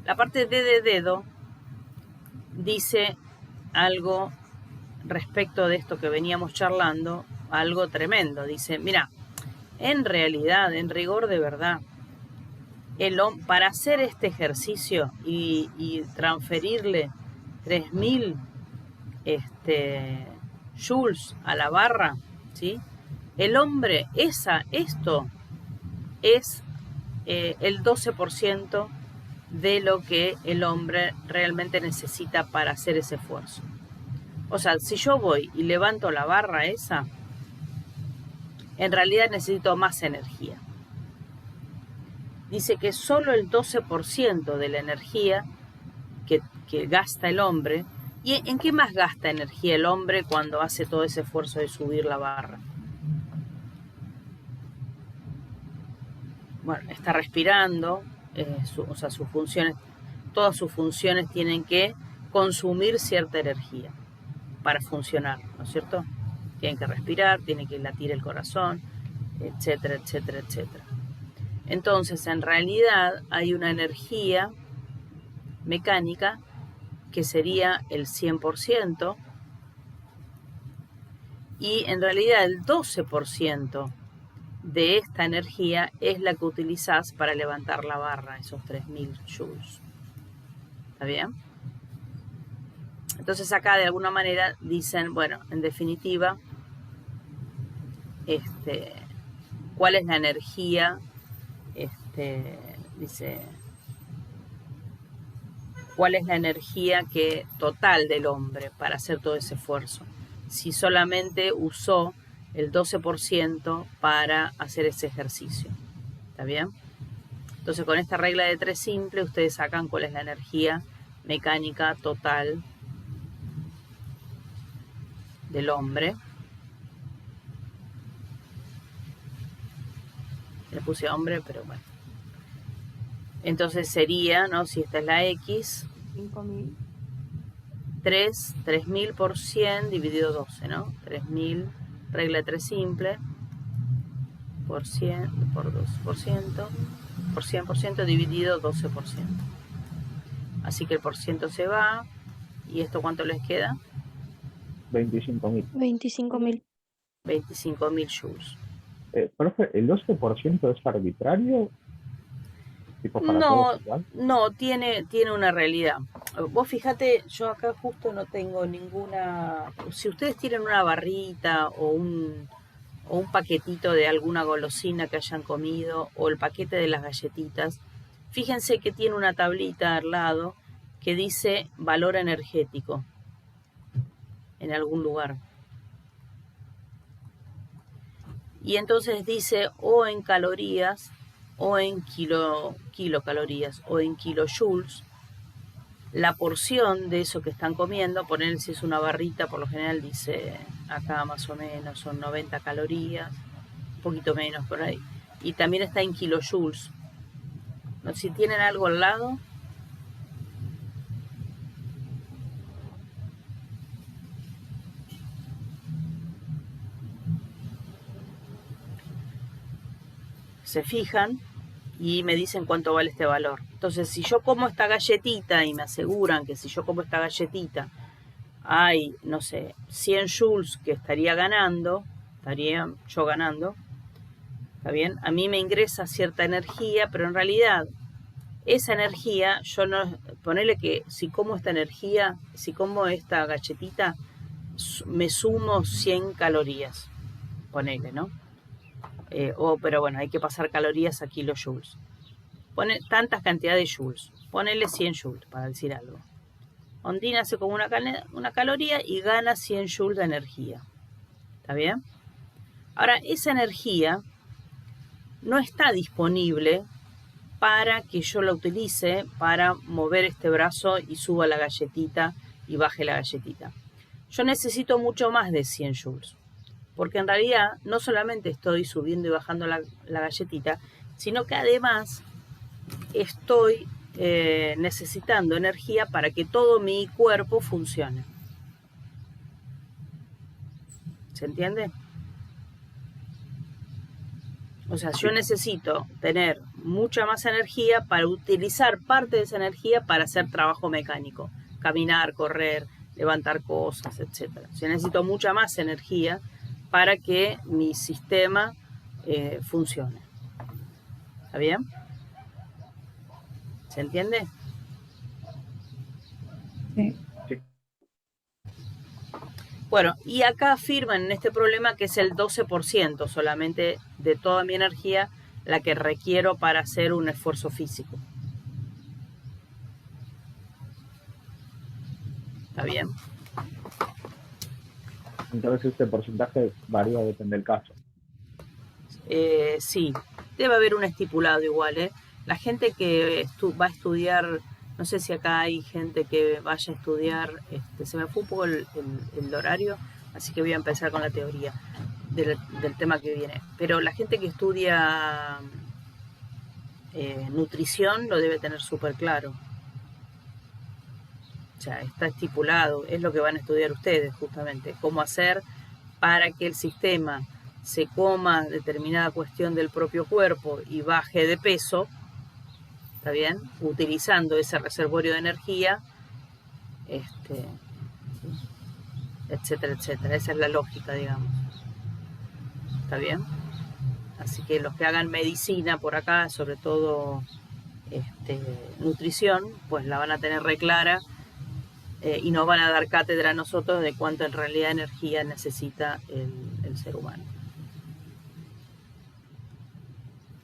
La parte D de dedo dice algo respecto de esto que veníamos charlando, algo tremendo. Dice, mira, en realidad, en rigor de verdad, para hacer este ejercicio y transferirle 3000 joules a la barra, ¿sí? El hombre, esto es el 12% de lo que el hombre realmente necesita para hacer ese esfuerzo. O sea, si yo voy y levanto la barra esa, en realidad necesito más energía. Dice que solo el 12% de la energía que gasta el hombre. ¿Y en qué más gasta energía el hombre cuando hace todo ese esfuerzo de subir la barra? Bueno, está respirando, sus funciones, todas sus funciones tienen que consumir cierta energía para funcionar, ¿no es cierto? Tienen que respirar, tiene que latir el corazón, etcétera, etcétera, etcétera. Entonces, en realidad hay una energía mecánica que sería el 100%, y en realidad el 12% de esta energía es la que utilizás para levantar la barra, esos 3000 joules. ¿Está bien? Entonces acá de alguna manera dicen, bueno, en definitiva, ¿cuál es la energía? Dice, ¿cuál es la energía total del hombre para hacer todo ese esfuerzo? Si solamente usó el 12% para hacer ese ejercicio. ¿Está bien? Entonces con esta regla de 3 simple ustedes sacan cuál es la energía mecánica total del hombre. Le puse hombre, pero bueno. Entonces sería, ¿no? Si esta es la X, 5.000. 3.000 por 100 dividido 12, ¿no? 3.000, regla de 3 simple, por 100, por 2%, por 100% dividido 12%. Así que el por ciento se va. ¿Y esto cuánto les queda? 25.000. 25.000. 25.000 joules. Profe, ¿el 12% es arbitrario? ¿Tipo para No, todos igual? no, tiene una realidad. Vos fíjate, yo acá justo no tengo ninguna... Si ustedes tienen una barrita o un paquetito de alguna golosina que hayan comido o el paquete de las galletitas, fíjense que tiene una tablita al lado que dice valor energético en algún lugar. Y entonces dice o en calorías o en kilocalorías o en kilojoules la porción de eso que están comiendo. Poner si es una barrita, por lo general dice acá más o menos son 90 calorías, un poquito menos por ahí. Y también está en kilojoules. Si tienen algo al lado, se fijan y me dicen cuánto vale este valor. Entonces, si yo como esta galletita y me aseguran que si yo como esta galletita hay, no sé, 100 joules que estaría yo ganando, ¿está bien? A mí me ingresa cierta energía, pero en realidad esa energía, yo no, ponele que si como esta energía, si como esta galletita, me sumo 100 calorías, ponele, ¿no? Pero bueno, hay que pasar calorías a kilojoules. Pone tantas cantidades de joules, ponele 100 joules para decir algo. Ondina hace como una caloría y gana 100 joules de energía. ¿Está bien? Ahora, esa energía no está disponible para que yo la utilice para mover este brazo y suba la galletita y baje la galletita. Yo necesito mucho más de 100 joules. Porque en realidad no solamente estoy subiendo y bajando la galletita, sino que además estoy necesitando energía para que todo mi cuerpo funcione. ¿Se entiende? O sea, yo necesito tener mucha más energía para utilizar parte de esa energía para hacer trabajo mecánico. Caminar, correr, levantar cosas, etc. Yo necesito mucha más energía para que mi sistema funcione. ¿Está bien? ¿Se entiende? Sí. Bueno, y acá afirman en este problema que es el 12% solamente de toda mi energía la que requiero para hacer un esfuerzo físico. ¿Está bien? Entonces este porcentaje varía, depende del caso. Sí, debe haber un estipulado igual, La gente que va a estudiar, no sé si acá hay gente que vaya a estudiar, se me fue un poco el horario, así que voy a empezar con la teoría del tema que viene. Pero la gente que estudia nutrición lo debe tener súper claro. O sea, está estipulado, es lo que van a estudiar ustedes justamente, cómo hacer para que el sistema se coma determinada cuestión del propio cuerpo y baje de peso, ¿está bien? Utilizando ese reservorio de energía, etcétera, etcétera. Esa es la lógica, digamos. ¿Está bien? Así que los que hagan medicina por acá, sobre todo nutrición, pues la van a tener re clara y nos van a dar cátedra a nosotros de cuánta en realidad energía necesita el ser humano.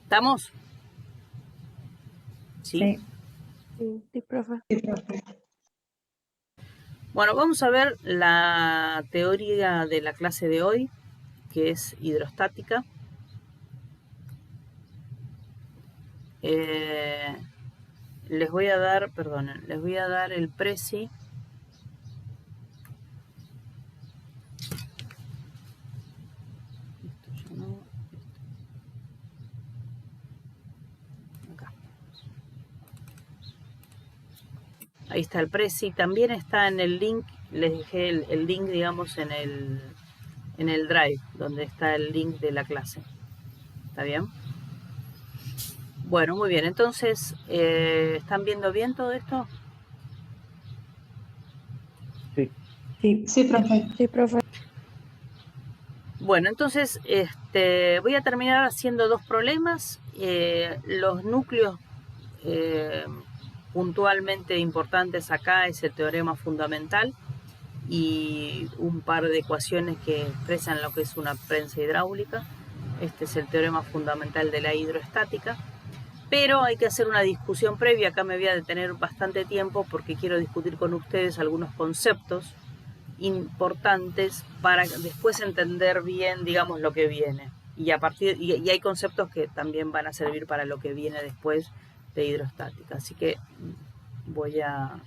¿Estamos? ¿Sí? Sí, profe. Sí, profe. Bueno, vamos a ver la teoría de la clase de hoy, que es hidrostática. Les voy a dar, perdonen, les voy a dar el preci. Esto ya no, acá. Ahí está el preci. También está en el link, les dejé el link, digamos, en el drive, donde está el link de la clase. ¿Está bien? Bueno, muy bien. Entonces, ¿están viendo bien todo esto? Sí. Sí, Sí, profe. sí, profe. Bueno, entonces voy a terminar haciendo dos problemas. Los núcleos puntualmente importantes acá es el teorema fundamental y un par de ecuaciones que expresan lo que es una prensa hidráulica. Este es el teorema fundamental de la hidroestática. Pero hay que hacer una discusión previa. Acá me voy a detener bastante tiempo porque quiero discutir con ustedes algunos conceptos importantes para después entender bien, digamos, lo que viene. Y hay conceptos que también van a servir para lo que viene después de hidrostática. Así que voy a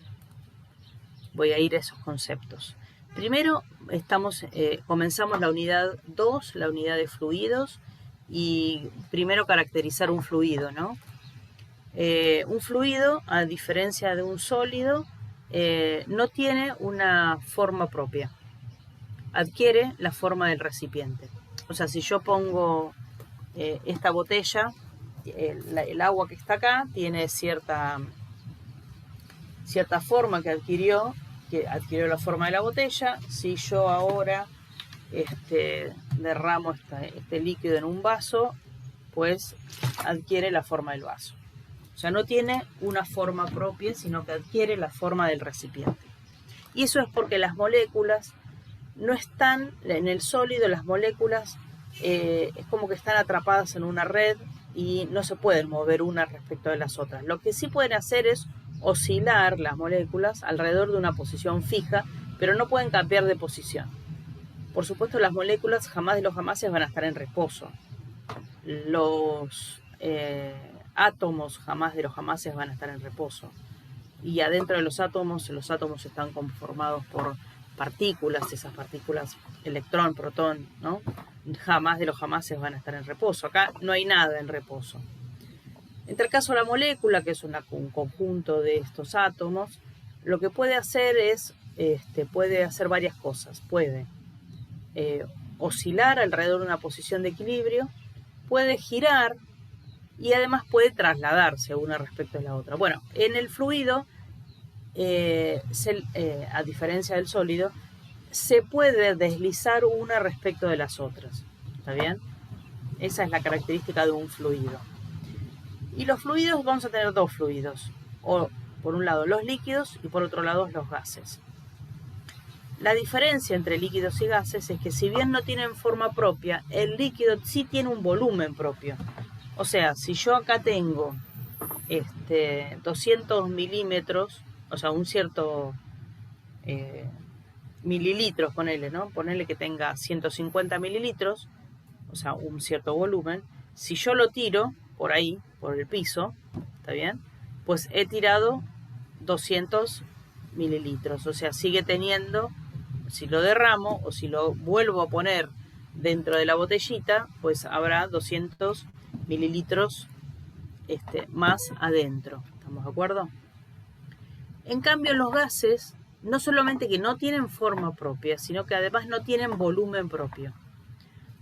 ir a esos conceptos. Primero comenzamos la unidad 2, la unidad de fluidos, y primero caracterizar un fluido, ¿no? Un fluido, a diferencia de un sólido, no tiene una forma propia. Adquiere la forma del recipiente. O sea, si yo pongo esta botella, el agua que está acá tiene cierta forma que adquirió la forma de la botella. Si yo ahora derramo este líquido en un vaso, pues adquiere la forma del vaso. O sea, no tiene una forma propia, sino que adquiere la forma del recipiente. Y eso es porque las moléculas no están en el sólido, las moléculas es como que están atrapadas en una red y no se pueden mover unas respecto de las otras. Lo que sí pueden hacer es oscilar las moléculas alrededor de una posición fija, pero no pueden cambiar de posición. Por supuesto, las moléculas jamás de los jamases van a estar en reposo. Los átomos jamás de los jamases van a estar en reposo. Y adentro de los átomos están conformados por partículas, esas partículas, electrón, protón, ¿no? Jamás de los jamases van a estar en reposo. Acá no hay nada en reposo. En el caso de la molécula, que es un conjunto de estos átomos, lo que puede hacer es, puede hacer varias cosas. Puede oscilar alrededor de una posición de equilibrio, puede girar y además puede trasladarse una respecto a la otra. Bueno, en el fluido, a diferencia del sólido, se puede deslizar una respecto de las otras. ¿Está bien? Esa es la característica de un fluido. Y los fluidos, vamos a tener dos fluidos. O por un lado los líquidos y por otro lado los gases. La diferencia entre líquidos y gases es que si bien no tienen forma propia, el líquido sí tiene un volumen propio. O sea, si yo acá tengo 200 milímetros, o sea, un cierto mililitros, ponele que tenga 150 mililitros, o sea, un cierto volumen. Si yo lo tiro por ahí, por el piso, ¿está bien? Pues he tirado 200 mililitros, o sea, sigue teniendo, si lo derramo o si lo vuelvo a poner dentro de la botellita, pues habrá 200 mililitros más adentro. ¿Estamos de acuerdo? En cambio, los gases no solamente que no tienen forma propia, sino que además no tienen volumen propio.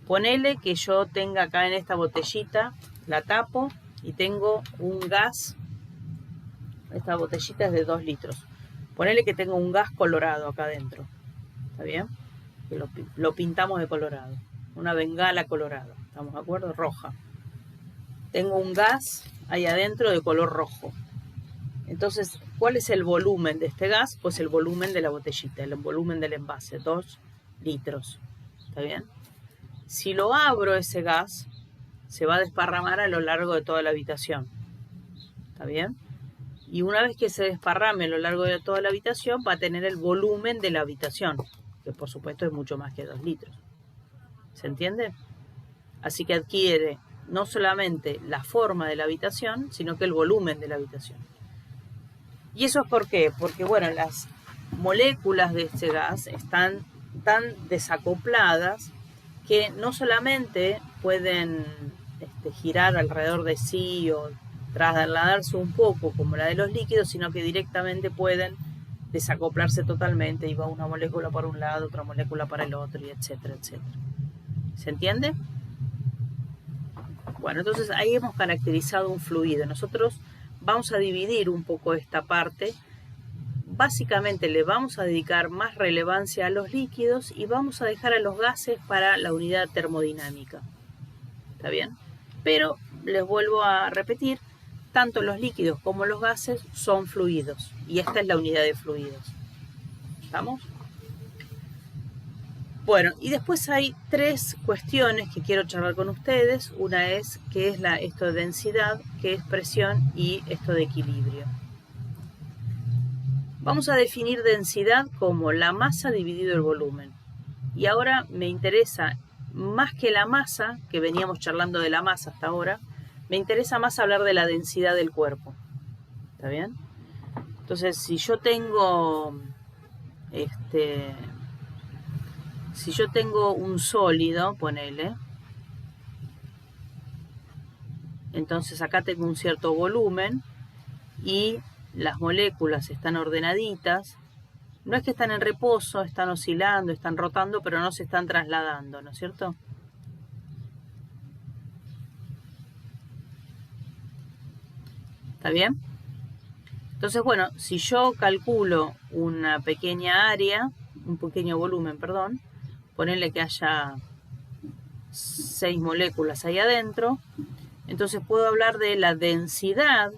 Ponele que yo tenga acá en esta botellita, la tapo y tengo un gas. Esta botellita es de 2 litros. Ponele que tengo un gas colorado acá adentro. ¿Está bien? Que lo pintamos de colorado. Una bengala colorada. ¿Estamos de acuerdo? Roja. Tengo un gas ahí adentro de color rojo. Entonces, ¿Cuál es el volumen de este gas? Pues el volumen de la botellita, el volumen del envase, 2 litros. ¿Está bien? Si lo abro ese gas, se va a desparramar a lo largo de toda la habitación. ¿Está bien? Y una vez que se desparrame a lo largo de toda la habitación, va a tener el volumen de la habitación, que por supuesto es mucho más que 2 litros. ¿Se entiende? Así que adquiere no solamente la forma de la habitación, sino que el volumen de la habitación. ¿Y eso es por qué? Porque, bueno, las moléculas de este gas están tan desacopladas que no solamente pueden girar alrededor de sí o trasladarse un poco como la de los líquidos, sino que directamente pueden desacoplarse totalmente y va una molécula para un lado, otra molécula para el otro, y etcétera, etcétera. ¿Se entiende? Bueno, entonces ahí hemos caracterizado un fluido. Nosotros vamos a dividir un poco esta parte. Básicamente le vamos a dedicar más relevancia a los líquidos y vamos a dejar a los gases para la unidad termodinámica. ¿Está bien? Pero les vuelvo a repetir, tanto los líquidos como los gases son fluidos. Y esta es la unidad de fluidos. ¿Estamos? Bueno, y después hay 3 cuestiones que quiero charlar con ustedes. Una es qué es esto de densidad, qué es presión y esto de equilibrio. Vamos a definir densidad como la masa dividido el volumen. Y ahora me interesa, más que la masa, que veníamos charlando de la masa hasta ahora, me interesa más hablar de la densidad del cuerpo. ¿Está bien? Entonces, si yo tengo un sólido, ponele, entonces acá tengo un cierto volumen y las moléculas están ordenaditas. No es que están en reposo, están oscilando, están rotando, pero no se están trasladando, ¿no es cierto? ¿Está bien? Entonces, bueno, si yo calculo una pequeña área, un pequeño volumen, perdón, ponerle que haya 6 moléculas ahí adentro, entonces puedo hablar de la densidad,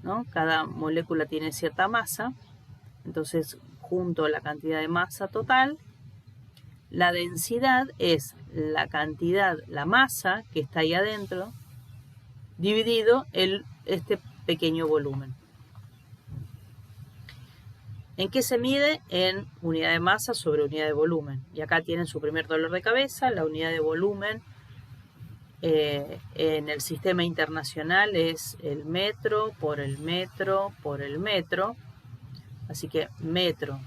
¿no? Cada molécula tiene cierta masa, entonces junto la cantidad de masa total, la densidad es la cantidad, la masa que está ahí adentro, dividido este pequeño volumen. ¿En qué se mide? En unidad de masa sobre unidad de volumen. Y acá tienen su primer dolor de cabeza. La unidad de volumen en el sistema internacional es el metro por el metro por el metro. Así que metro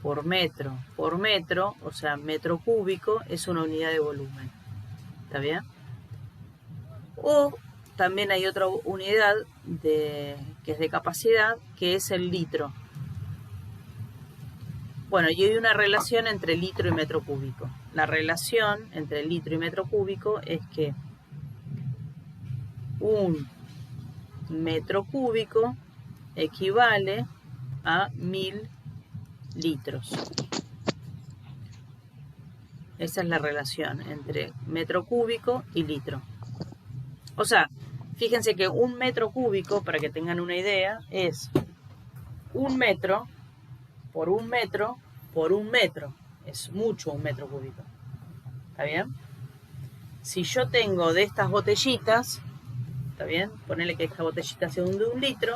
por metro por metro, o sea, metro cúbico, es una unidad de volumen. ¿Está bien? O también hay otra unidad que es de capacidad, que es el litro. Bueno, y hay una relación entre litro y metro cúbico. La relación entre litro y metro cúbico es que un metro cúbico equivale a 1000 litros. Esa es la relación entre metro cúbico y litro. O sea, fíjense que un metro cúbico, para que tengan una idea, es un metro por un metro por un metro. Es mucho un metro cúbico. ¿Está bien? Si yo tengo de estas botellitas, ¿está bien? Ponele que esta botellita sea de 1 litro,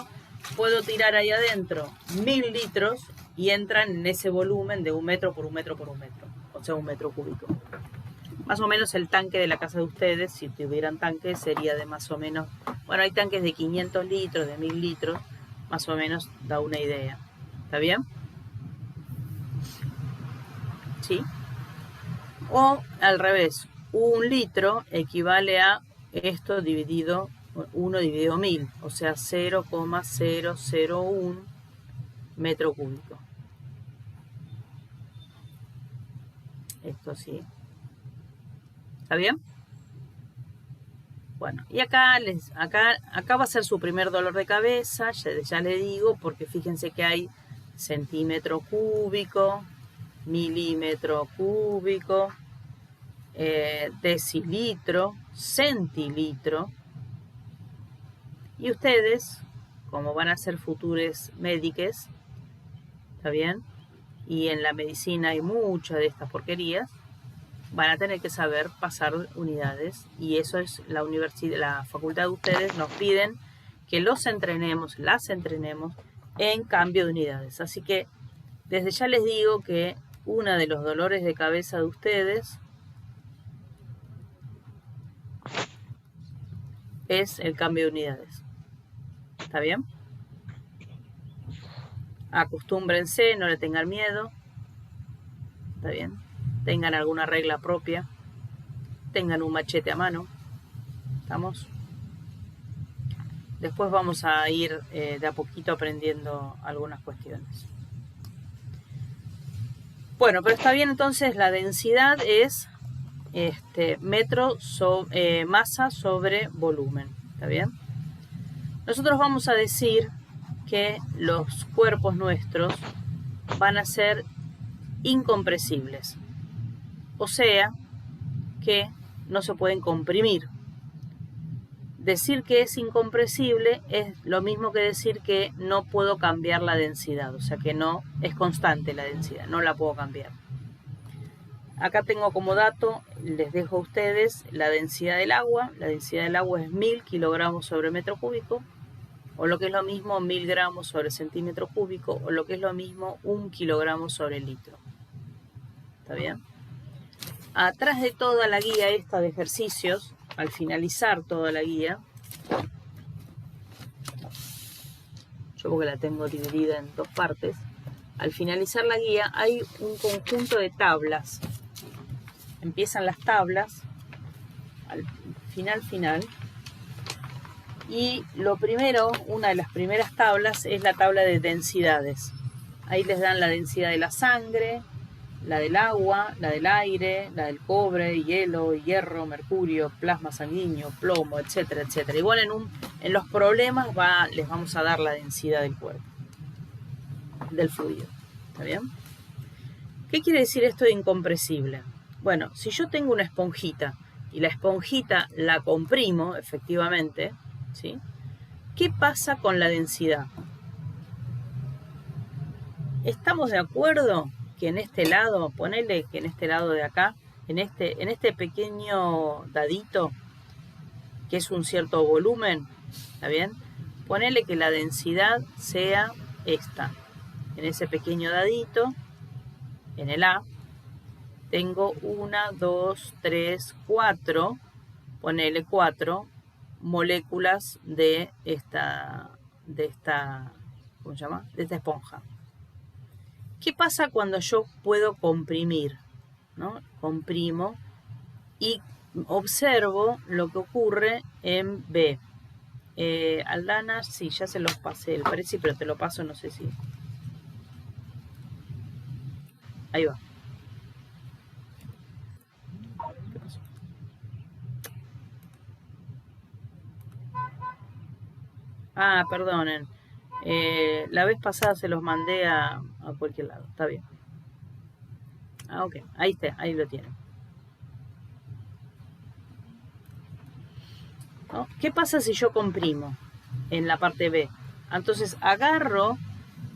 puedo tirar ahí adentro 1000 litros y entran en ese volumen de 1 metro por 1 metro por 1 metro. O sea, 1 metro cúbico. Más o menos el tanque de la casa de ustedes, si tuvieran tanques, sería de más o menos... Bueno, hay tanques de 500 litros, de 1000 litros, más o menos da una idea. ¿Está bien? ¿Sí? O al revés, 1 litro equivale a esto dividido, 1 dividido 1000, o sea, 0,001 metro cúbico. Esto sí. ¿Está bien? Bueno, y acá va a ser su primer dolor de cabeza, ya le digo, porque fíjense que hay centímetro cúbico, milímetro cúbico, decilitro, centilitro. Y ustedes como van a ser futures médiques, ¿está bien? Y en la medicina hay muchas de estas porquerías, van a tener que saber pasar unidades, y eso es la universidad, la facultad de ustedes nos piden que los entrenemos, las entrenemos en cambio de unidades. Así que desde ya les digo que uno de los dolores de cabeza de ustedes es el cambio de unidades. ¿Está bien? Acostúmbrense, no le tengan miedo. ¿Está bien? Tengan alguna regla propia. Tengan un machete a mano. ¿Estamos? Después vamos a ir de a poquito aprendiendo algunas cuestiones. Bueno, pero está bien, entonces la densidad es masa sobre volumen. ¿Está bien? Nosotros vamos a decir que los cuerpos nuestros van a ser incompresibles. O sea, que no se pueden comprimir. Decir que es incompresible es lo mismo que decir que no puedo cambiar la densidad. O sea, que no es constante la densidad, no la puedo cambiar. Acá tengo como dato, les dejo a ustedes la densidad del agua. La densidad del agua es 1000 kilogramos sobre metro cúbico, o lo que es lo mismo 1000 gramos sobre centímetro cúbico, o lo que es lo mismo 1 kilogramo sobre litro. ¿Está bien? Atrás de toda la guía esta de ejercicios, al finalizar toda la guía, yo porque la tengo dividida en dos partes, al finalizar la guía hay un conjunto de tablas. Empiezan las tablas al final, y lo primero, una de las primeras tablas es la tabla de densidades. Ahí les dan la densidad de la sangre, la del agua, la del aire, la del cobre, hielo, hierro, mercurio, plasma sanguíneo, plomo, etcétera, etcétera. Igual en los problemas les vamos a dar la densidad del cuerpo, del fluido. ¿Está bien? ¿Qué quiere decir esto de incompresible? Bueno, si yo tengo una esponjita y la esponjita la comprimo, efectivamente, ¿sí? ¿Qué pasa con la densidad? ¿Estamos de acuerdo que en este lado, ponele que en este lado de acá, en este pequeño dadito, que es un cierto volumen, ¿está bien? Ponele que la densidad sea esta. En ese pequeño dadito, en el A, tengo 1, 2, 3, 4, ponele 4 moléculas de esta, ¿cómo se llama? De esta esponja. ¿Qué pasa cuando yo puedo comprimir? ¿No? Comprimo y observo lo que ocurre en B. Aldana, sí, ya se los pasé el precio, pero te lo paso, no sé si. Ahí va. ¿Qué pasó? Ah, perdonen. La vez pasada se los mandé a cualquier lado. Está bien. Ah, ok. Ahí está. Ahí lo tienen. ¿No? ¿Qué pasa si yo comprimo en la parte B? Entonces agarro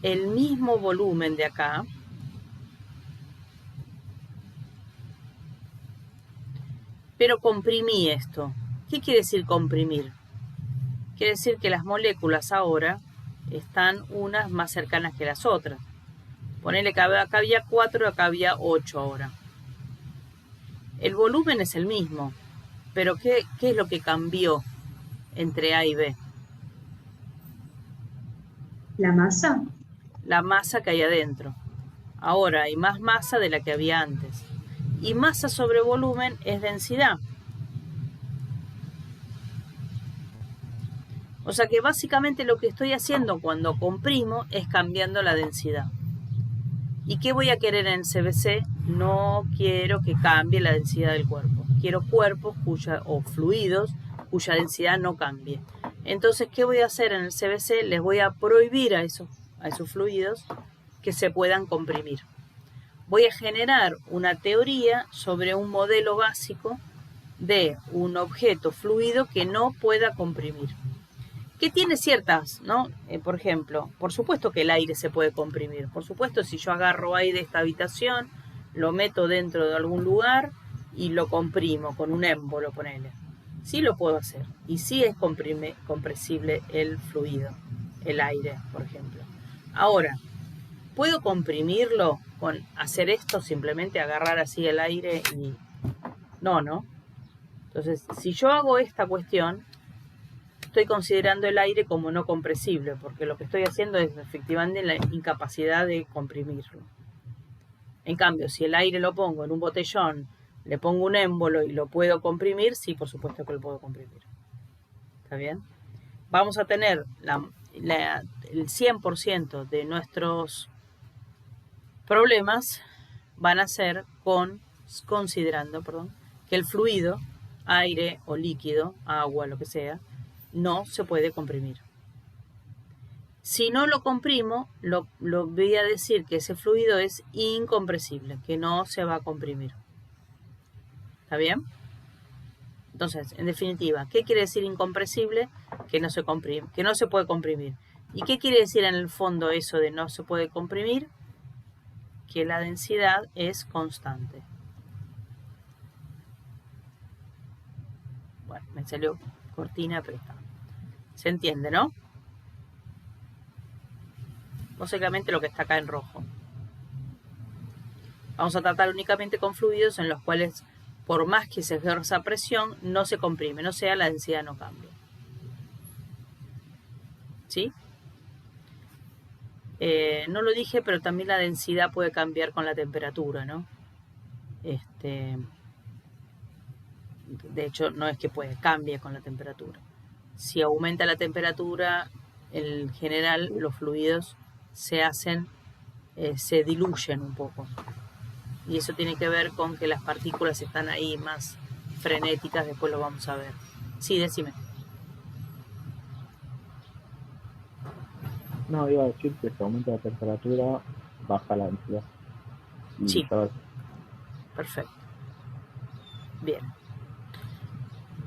el mismo volumen de acá. Pero comprimí esto. ¿Qué quiere decir comprimir? Quiere decir que las moléculas ahora están unas más cercanas que las otras. Ponele que acá había 4, acá había 8 ahora. El volumen es el mismo, pero ¿qué es lo que cambió entre A y B? ¿La masa? La masa que hay adentro. Ahora hay más masa de la que había antes. Y masa sobre volumen es densidad. O sea que básicamente lo que estoy haciendo cuando comprimo es cambiando la densidad. ¿Y qué voy a querer en el CBC? No quiero que cambie la densidad del cuerpo. Quiero cuerpos o fluidos cuya densidad no cambie. Entonces, ¿qué voy a hacer en el CBC? Les voy a prohibir a esos fluidos que se puedan comprimir. Voy a generar una teoría sobre un modelo básico de un objeto fluido que no pueda comprimir. que tiene ciertas, ¿no? Por ejemplo, por supuesto que el aire se puede comprimir. Por supuesto, si yo agarro aire de esta habitación, lo meto dentro de algún lugar y lo comprimo con un émbolo, ponele. Sí lo puedo hacer. Y sí es compresible el fluido, el aire, por ejemplo. Ahora, ¿puedo comprimirlo con hacer esto, simplemente agarrar así el aire y... No. Entonces, si yo hago esta cuestión, estoy considerando el aire como no compresible, porque lo que estoy haciendo es efectivamente la incapacidad de comprimirlo. En cambio, si el aire lo pongo en un botellón, le pongo un émbolo y lo puedo comprimir, sí, por supuesto que lo puedo comprimir. ¿Está bien? Vamos a tener el 100% de nuestros problemas van a ser considerando que el fluido, aire o líquido, agua, lo que sea, no se puede comprimir. Si no lo comprimo, lo voy a decir que ese fluido es incompresible, que no se va a comprimir. ¿Está bien? Entonces, en definitiva, ¿qué quiere decir incompresible? Que no se comprime, que no se puede comprimir. ¿Y qué quiere decir en el fondo eso de no se puede comprimir? Que la densidad es constante. Bueno, me salió cortina, pero está. ¿Se entiende, no? Básicamente lo que está acá en rojo. Vamos a tratar únicamente con fluidos en los cuales, por más que se ejerza presión, no se comprime, o sea, la densidad no cambia. ¿Sí? No lo dije, pero también la densidad puede cambiar con la temperatura, ¿no? De hecho, no es que cambie con la temperatura. Si aumenta la temperatura, en general los fluidos se diluyen un poco. Y eso tiene que ver con que las partículas están ahí más frenéticas, después lo vamos a ver. Sí, decime. No, iba a decir que si aumenta la temperatura, baja la densidad. Sí. Perfecto. Bien.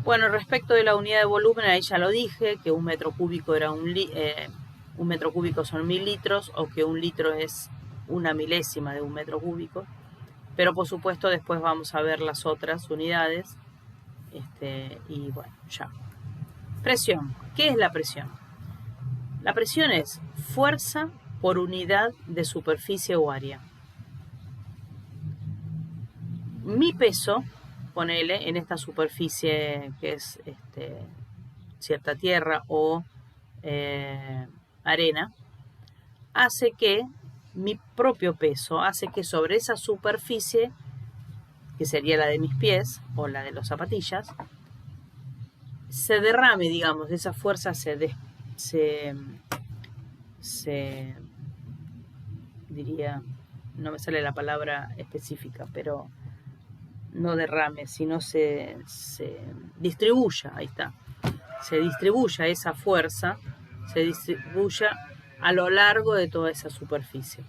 Bueno, respecto de la unidad de volumen, ahí ya lo dije, que un metro cúbico era un metro cúbico son 1000 litros, o que un litro es una milésima de un metro cúbico. Pero por supuesto después vamos a ver las otras unidades. Y bueno, ya. Presión. ¿Qué es la presión? La presión es fuerza por unidad de superficie o área. Mi peso, ponele, en esta superficie que es cierta tierra o arena, hace que mi propio peso hace que sobre esa superficie, que sería la de mis pies o la de las zapatillas, se derrame, digamos, esa fuerza diría, no me sale la palabra específica, pero no derrame, sino se distribuya, ahí está, se distribuya esa fuerza, se distribuya a lo largo de toda esa superficie,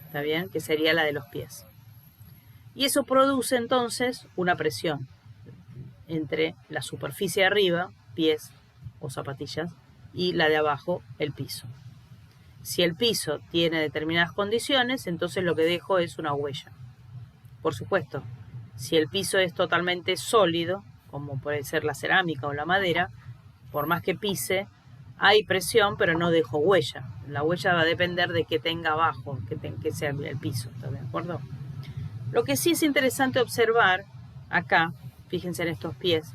¿está bien? Que sería la de los pies. Y eso produce entonces una presión entre la superficie de arriba, pies o zapatillas, y la de abajo, el piso. Si el piso tiene determinadas condiciones, entonces lo que dejo es una huella. Por supuesto, si el piso es totalmente sólido, como puede ser la cerámica o la madera, por más que pise, hay presión, pero no dejo huella. La huella va a depender de qué tenga abajo, que sea el piso, ¿está de acuerdo? Lo que sí es interesante observar acá, fíjense en estos pies,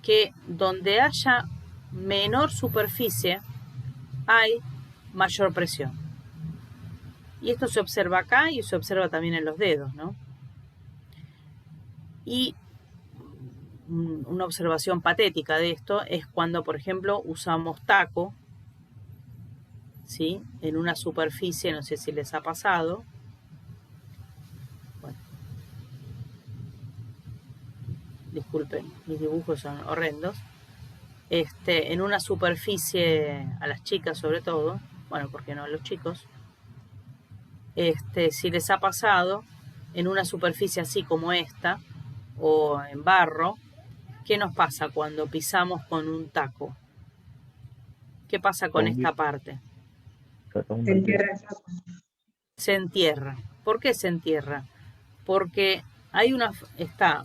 que donde haya menor superficie hay mayor presión. Y esto se observa acá y se observa también en los dedos, ¿no? Y una observación patética de esto es cuando, por ejemplo, usamos taco, ¿sí? En una superficie, no sé si les ha pasado. Bueno, disculpen, mis dibujos son horrendos. En una superficie, a las chicas sobre todo, bueno, ¿por qué no a los chicos? Si les ha pasado en una superficie así como esta, o en barro, ¿qué nos pasa cuando pisamos con un taco? ¿Qué pasa con esta parte? Se entierra el saco. Se entierra. ¿Por qué se entierra? Porque está,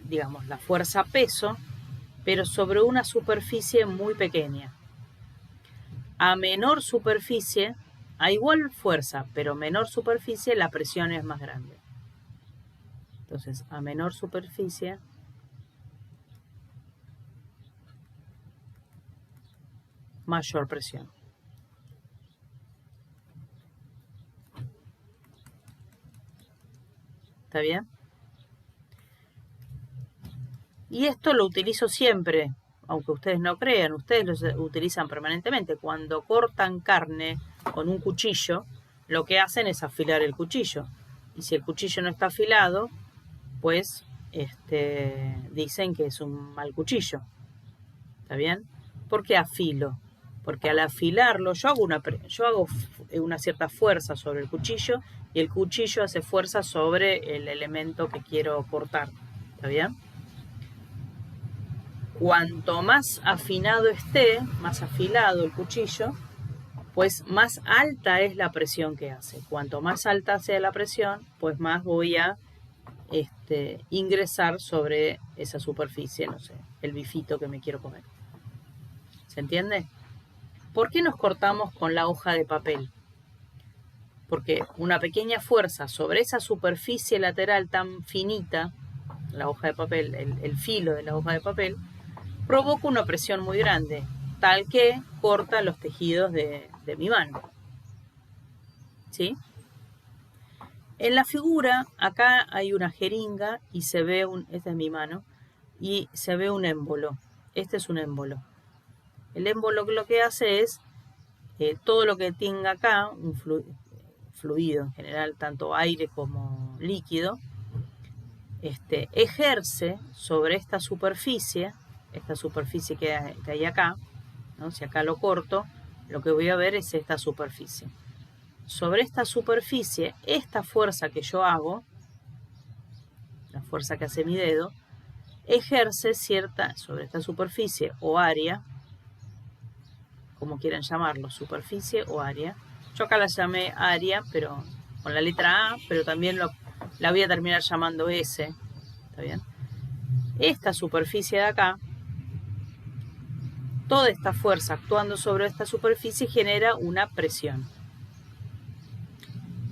digamos, la fuerza peso, pero sobre una superficie muy pequeña. A menor superficie, a igual fuerza, pero menor superficie, la presión es más grande. Entonces, a menor superficie, mayor presión. ¿Está bien? Y esto lo utilizo siempre, aunque ustedes no crean, ustedes lo utilizan permanentemente. Cuando cortan carne con un cuchillo, lo que hacen es afilar el cuchillo. Y si el cuchillo no está afilado, pues dicen que es un mal cuchillo. ¿Está bien? ¿Por qué afilo? Porque al afilarlo yo hago una cierta fuerza sobre el cuchillo y el cuchillo hace fuerza sobre el elemento que quiero cortar. ¿Está bien? Cuanto más afinado esté, más afilado el cuchillo, pues más alta es la presión que hace. Cuanto más alta sea la presión, pues más voy a ingresar sobre esa superficie, no sé, el bifito que me quiero comer. ¿Se entiende? ¿Por qué nos cortamos con la hoja de papel? Porque una pequeña fuerza sobre esa superficie lateral tan finita, la hoja de papel, el filo de la hoja de papel, provoca una presión muy grande, tal que corta los tejidos de mi mano. ¿Sí? En la figura, acá hay una jeringa y se ve esta es mi mano, y se ve un émbolo. Este es un émbolo. El émbolo lo que hace es, todo lo que tenga acá, un fluido en general, tanto aire como líquido, ejerce sobre esta superficie que hay acá, ¿no? Si acá lo corto, lo que voy a ver es esta superficie. Sobre esta superficie, esta fuerza que yo hago, la fuerza que hace mi dedo, ejerce sobre esta superficie o área, como quieran llamarlo, superficie o área. Yo acá la llamé área, pero con la letra A, pero también la voy a terminar llamando S. ¿Está bien? Esta superficie de acá, toda esta fuerza actuando sobre esta superficie genera una presión.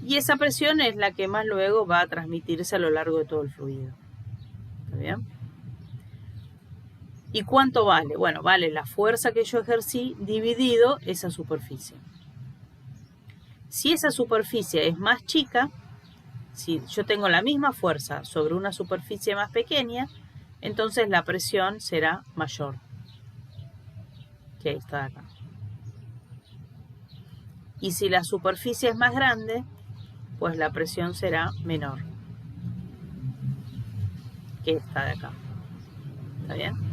Y esa presión es la que más luego va a transmitirse a lo largo de todo el fluido. ¿Está bien? ¿Y cuánto vale? Bueno, vale la fuerza que yo ejercí dividido esa superficie. Si esa superficie es más chica, si yo tengo la misma fuerza sobre una superficie más pequeña, entonces la presión será mayor que esta de acá. Y si la superficie es más grande, pues la presión será menor que esta de acá. ¿Está bien?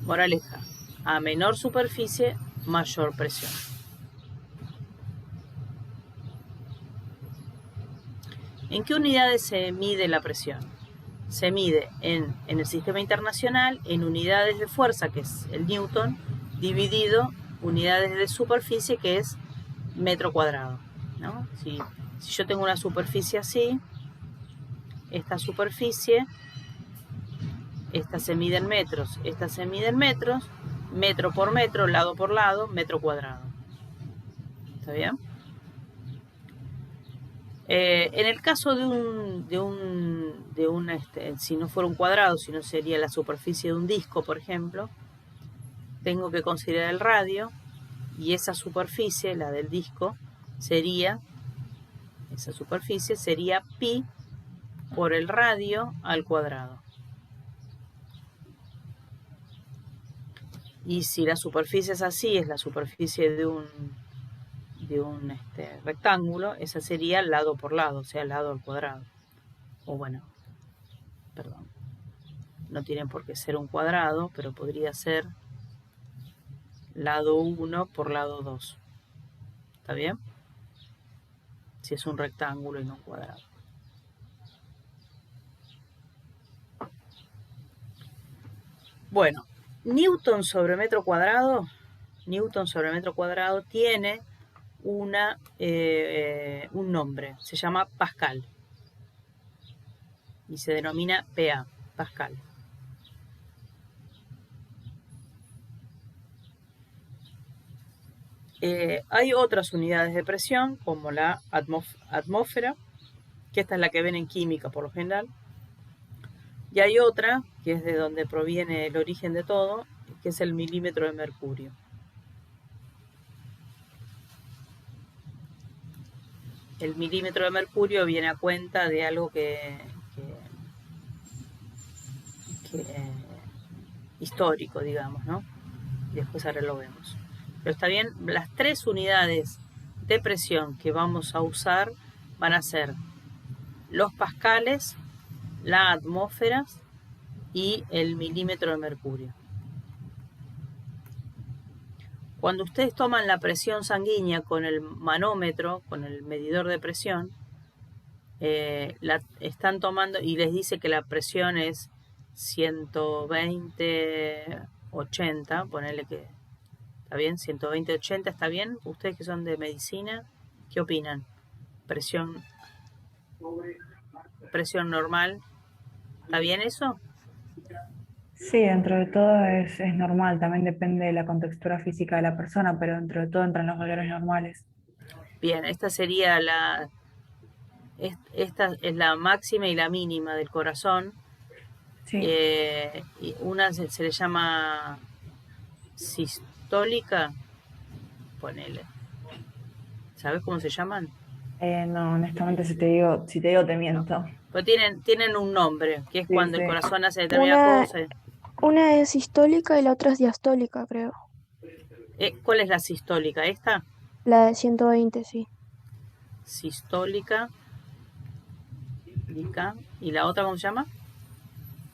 Moraleja, a menor superficie, mayor presión. ¿En qué unidades se mide la presión? Se mide en el sistema internacional en unidades de fuerza, que es el Newton, dividido unidades de superficie, que es metro cuadrado, ¿no? Si yo tengo una superficie así, esta superficie, esta se mide en metros, esta se mide en metros, metro por metro, lado por lado, metro cuadrado. ¿Está bien? En el caso si no fuera un cuadrado, sino sería la superficie de un disco, por ejemplo, tengo que considerar el radio y esa superficie, la del disco, sería pi por el radio al cuadrado. Y si la superficie es así, es la superficie de un rectángulo, esa sería lado por lado, o sea, lado al cuadrado. O bueno, perdón, no tiene por qué ser un cuadrado, pero podría ser lado 1 por lado 2. ¿Está bien? Si es un rectángulo y no un cuadrado. Bueno, Newton sobre metro cuadrado Newton sobre metro cuadrado tiene un nombre, se llama Pascal y se denomina PA, Pascal. Hay otras unidades de presión como la atmósfera, que esta es la que ven en química por lo general, y hay otra, que es de donde proviene el origen de todo, que es el milímetro de mercurio. El milímetro de mercurio viene a cuenta de algo que histórico, digamos, ¿no? Y después ahora lo vemos. Pero está bien, las 3 unidades de presión que vamos a usar van a ser los pascales, la atmósfera y el milímetro de mercurio. Cuando ustedes toman la presión sanguínea con el manómetro, con el medidor de presión, la están tomando y les dice que la presión es 120/80, ponele que está bien, 120/80 está bien. Ustedes que son de medicina, ¿qué opinan? Presión normal, ¿está bien eso? Sí, dentro de todo es normal, también depende de la contextura física de la persona, pero dentro de todo entran los valores normales. Bien, esta sería esta es la máxima y la mínima del corazón. Sí, Y una se le llama sistólica, ponele. ¿Sabes cómo se llaman? no, honestamente si te digo te miento. Pero tienen un nombre, que es Sí, cuando sí. el corazón hace determinada cosa. Una es sistólica y la otra es diastólica, creo. ¿Cuál es la sistólica? ¿Esta? La de 120, sí. Sistólica. ¿Y la otra cómo se llama?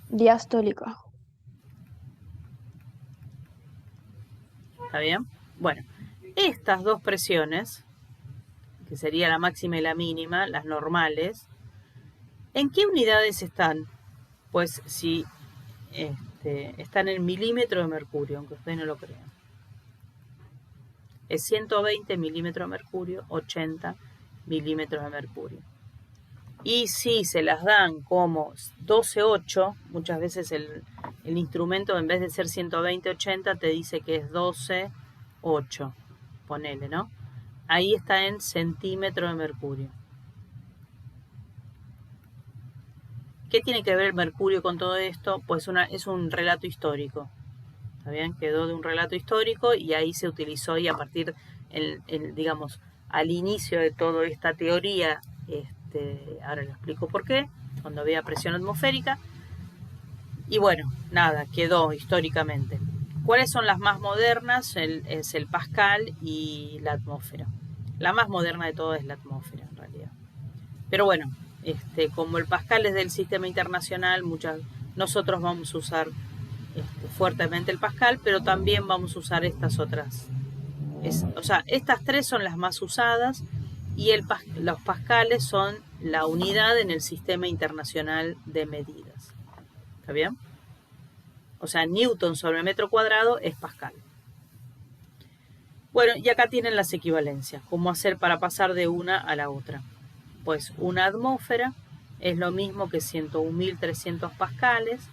Diastólica. ¿Está bien? Bueno, estas dos presiones, que sería la máxima y la mínima, las normales, ¿en qué unidades están? Pues si están en milímetro de mercurio, aunque ustedes no lo crean. Es 120 milímetros de mercurio, 80 milímetros de mercurio. Y si se las dan como 12,8, muchas veces el instrumento en vez de ser 120/80 te dice que es 12,8, ponele, ¿no? Ahí está en centímetro de mercurio. ¿Qué tiene que ver el mercurio con todo esto? Pues es un relato histórico. ¿Está bien? Quedó de un relato histórico y ahí se utilizó, y a partir, digamos, al inicio de toda esta teoría, ahora lo explico por qué, cuando había presión atmosférica, y bueno, nada, quedó históricamente. ¿Cuáles son las más modernas? Es el Pascal y la atmósfera. La más moderna de todas es la atmósfera, en realidad. Pero bueno, como el Pascal es del sistema internacional, nosotros vamos a usar fuertemente el Pascal, pero también vamos a usar estas otras. O sea, estas 3 son las más usadas y los pascales son la unidad en el sistema internacional de medidas. ¿Está bien? O sea, Newton sobre metro cuadrado es Pascal. Bueno, y acá tienen las equivalencias. ¿Cómo hacer para pasar de una a la otra? Pues una atmósfera es lo mismo que 101.300 pascales,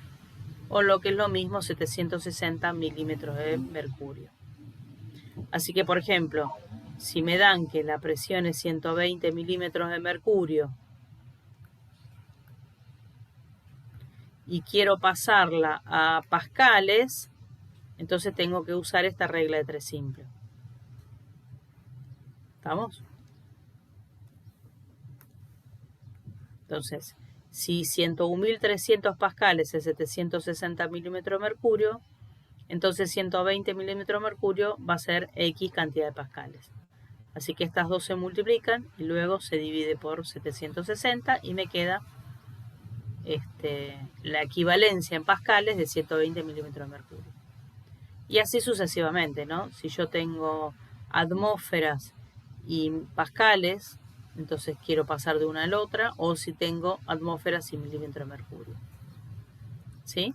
o lo que es lo mismo 760 milímetros de mercurio. Así que, por ejemplo, si me dan que la presión es 120 milímetros de mercurio y quiero pasarla a pascales, entonces tengo que usar esta regla de 3 simple. ¿Estamos? Entonces, si 101.300 pascales es 760 milímetros de mercurio, entonces 120 milímetros de mercurio va a ser X cantidad de pascales. Así que estas dos se multiplican y luego se divide por 760 y me queda la equivalencia en pascales de 120 milímetros de mercurio. Y así sucesivamente, ¿no? Si yo tengo atmósferas y pascales, entonces quiero pasar de una a la otra, o si tengo atmósferas y milímetros de mercurio. ¿Sí?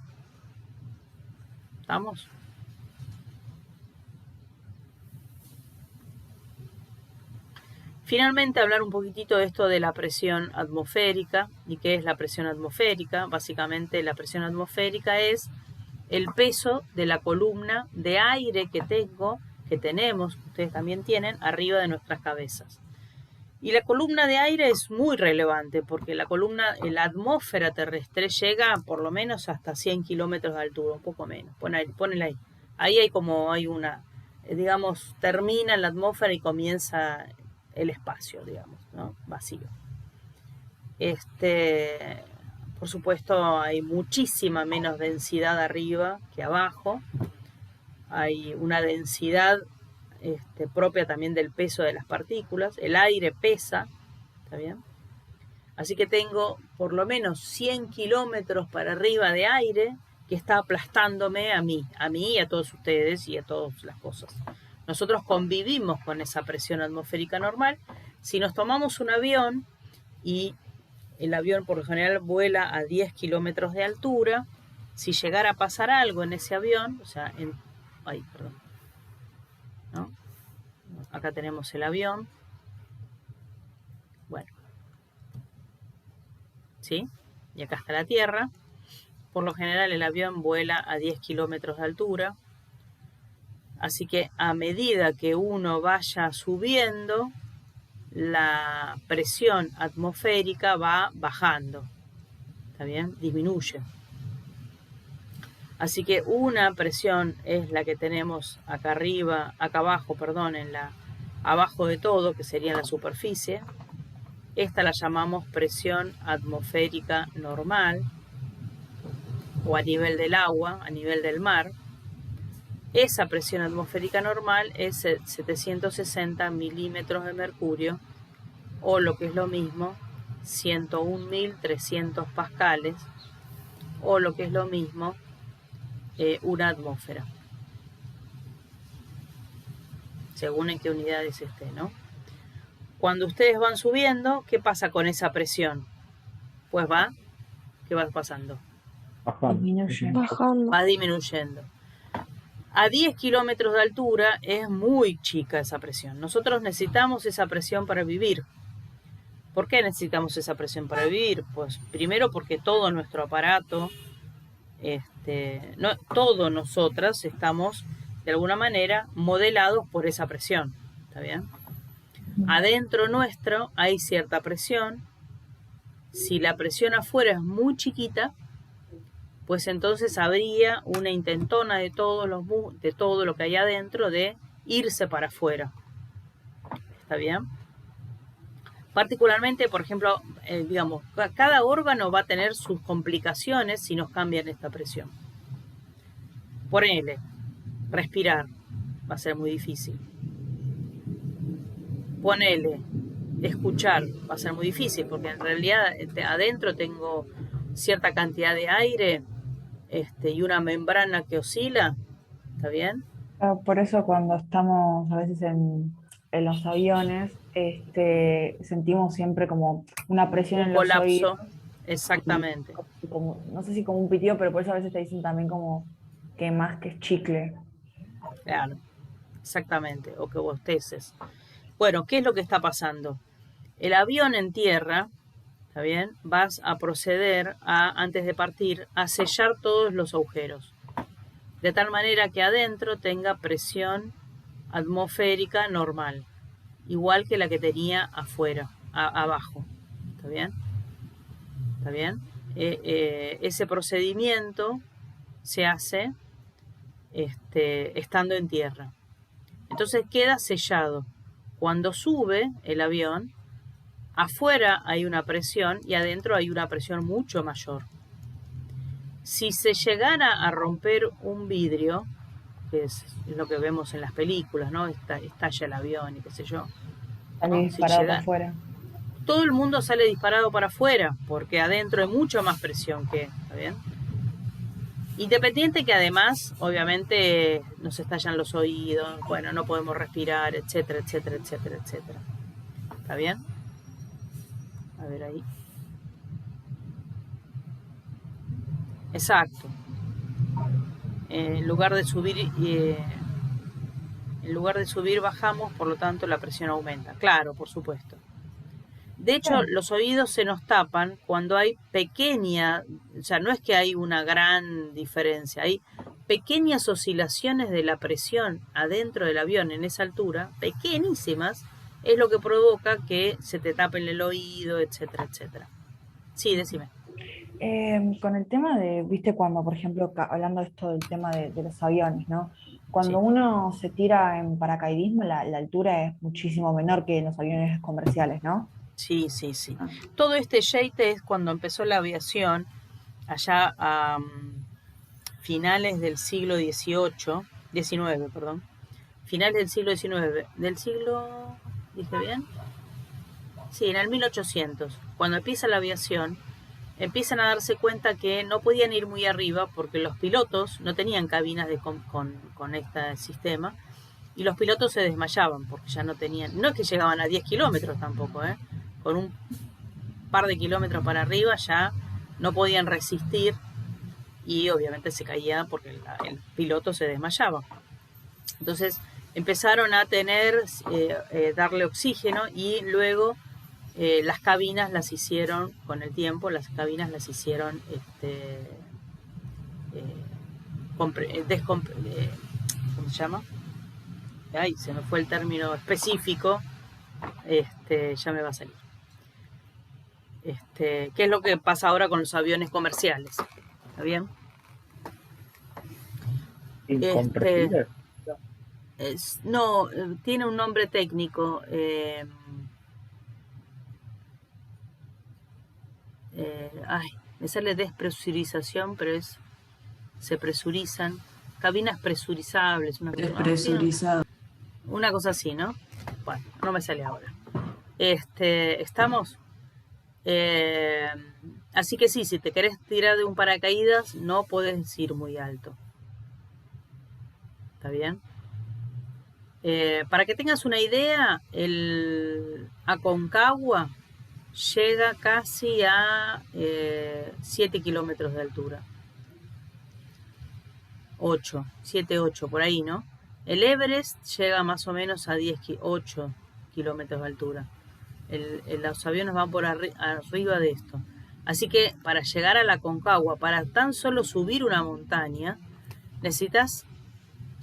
¿Estamos? finalmente hablar un poquitito de esto de la presión atmosférica. ¿Y qué es la presión atmosférica? Básicamente la presión atmosférica es el peso de la columna de aire que tenemos, ustedes también tienen, arriba de nuestras cabezas. Y la columna de aire es muy relevante porque la atmósfera terrestre llega por lo menos hasta 100 kilómetros de altura, un poco menos. Ponela ahí. Ahí hay una, digamos, termina la atmósfera y comienza el espacio, digamos, ¿no? Vacío. Por supuesto, hay muchísima menos densidad arriba que abajo. Hay una densidad propia también del peso de las partículas. El aire pesa, ¿está bien? Así que tengo por lo menos 100 kilómetros para arriba de aire que está aplastándome a mí y a todos ustedes y a todas las cosas. Nosotros convivimos con esa presión atmosférica normal. Si nos tomamos un avión y el avión por lo general vuela a 10 kilómetros de altura, si llegara a pasar algo en ese avión, o sea, ¿no? Acá tenemos el avión. Bueno. ¿Sí? Y acá está la Tierra. Por lo general el avión vuela a 10 kilómetros de altura. Así que a medida que uno vaya subiendo, la presión atmosférica va bajando. ¿Está bien? Disminuye. Así que una presión es la que tenemos acá abajo, abajo de todo, que sería la superficie. Esta la llamamos presión atmosférica normal, o a nivel del agua, a nivel del mar. Esa presión atmosférica normal es 760 milímetros de mercurio, o lo que es lo mismo, 101.300 pascales, o lo que es lo mismo, una atmósfera, según en qué unidades esté, ¿no? Cuando ustedes van subiendo, ¿qué pasa con esa presión? Pues ¿qué va pasando? Bajando. Va disminuyendo. A 10 kilómetros de altura es muy chica esa presión. Nosotros necesitamos esa presión para vivir. ¿Por qué necesitamos esa presión para vivir? Pues primero porque todo nuestro aparato, todos nosotras estamos de alguna manera modelados por esa presión. ¿Está bien? Adentro nuestro hay cierta presión. Si la presión afuera es muy chiquita, pues entonces habría una intentona de todo lo que hay adentro de irse para afuera. ¿Está bien? Particularmente, por ejemplo, digamos, cada órgano va a tener sus complicaciones si nos cambian esta presión. Ponele, respirar va a ser muy difícil. Ponele, escuchar va a ser muy difícil, porque en realidad adentro tengo cierta cantidad de aire y una membrana que oscila. ¿Está bien? Por eso cuando estamos a veces en los aviones, sentimos siempre como una presión Un en los oídos. colapso, exactamente. No sé si como un pitido, pero por eso a veces te dicen también como que más que es chicle. Claro, exactamente, o que bosteces. Bueno, ¿qué es lo que está pasando? El avión en tierra, ¿está bien? Vas a proceder antes de partir, a sellar todos los agujeros, de tal manera que adentro tenga presión atmosférica normal, igual que la que tenía afuera, abajo. ¿Está bien? ¿Está bien? Ese procedimiento se hace estando en tierra. Entonces queda sellado. Cuando sube el avión, afuera hay una presión y adentro hay una presión mucho mayor. Si se llegara a romper un vidrio, que es lo que vemos en las películas, ¿no? Estalla el avión y qué sé yo. Sale disparado para afuera. Todo el mundo sale disparado para afuera, porque adentro hay mucha más presión ¿está bien? Independiente que además, obviamente, nos estallan los oídos, bueno, no podemos respirar, etcétera, etcétera, etcétera, etcétera. ¿Está bien? A ver ahí. Exacto. En lugar de subir En lugar de subir, bajamos, por lo tanto la presión aumenta. Claro, por supuesto. De hecho, los oídos se nos tapan cuando hay pequeña, o sea, no es que hay una gran diferencia, hay pequeñas oscilaciones de la presión adentro del avión en esa altura, pequeñísimas, es lo que provoca que se te tape el oído, etcétera, etcétera. Sí, decime. Con el tema de, viste, cuando, por ejemplo, hablando de esto del tema de los aviones, ¿no? Cuando Sí. uno se tira en paracaidismo, la altura es muchísimo menor que en los aviones comerciales, ¿no? Sí, sí, sí. Ah. Todo este yeite es cuando empezó la aviación, allá a finales del siglo XIX, perdón. Finales del siglo XIX. ¿Del siglo, dije bien? Sí, en el 1800. Cuando empieza la aviación, empiezan a darse cuenta que no podían ir muy arriba porque los pilotos no tenían cabinas con este sistema y los pilotos se desmayaban porque ya no tenían, no es que llegaban a 10 kilómetros tampoco, con un par de kilómetros para arriba ya no podían resistir y obviamente se caía porque el piloto se desmayaba. Entonces empezaron a darle oxígeno y luego las cabinas las hicieron, con el tiempo, ¿cómo se llama? Ay, se me fue el término específico, ya me va a salir. ¿Qué es lo que pasa ahora con los aviones comerciales? ¿Está bien? ¿Incompresibles? No, tiene un nombre técnico. Me sale despresurización, pero se presurizan. Cabinas presurizables. Despresurizado. Una cosa así, ¿no? Bueno, no me sale ahora. ¿Estamos? Así que sí, si te querés tirar de un paracaídas, no podés ir muy alto. ¿Está bien? Para que tengas una idea, el Aconcagua llega casi a 7 kilómetros de altura. 8, 7, 8, por ahí, ¿no? El Everest llega más o menos a 8 kilómetros de altura. Los aviones van por arriba de esto. Así que para llegar a la Aconcagua, para tan solo subir una montaña, necesitas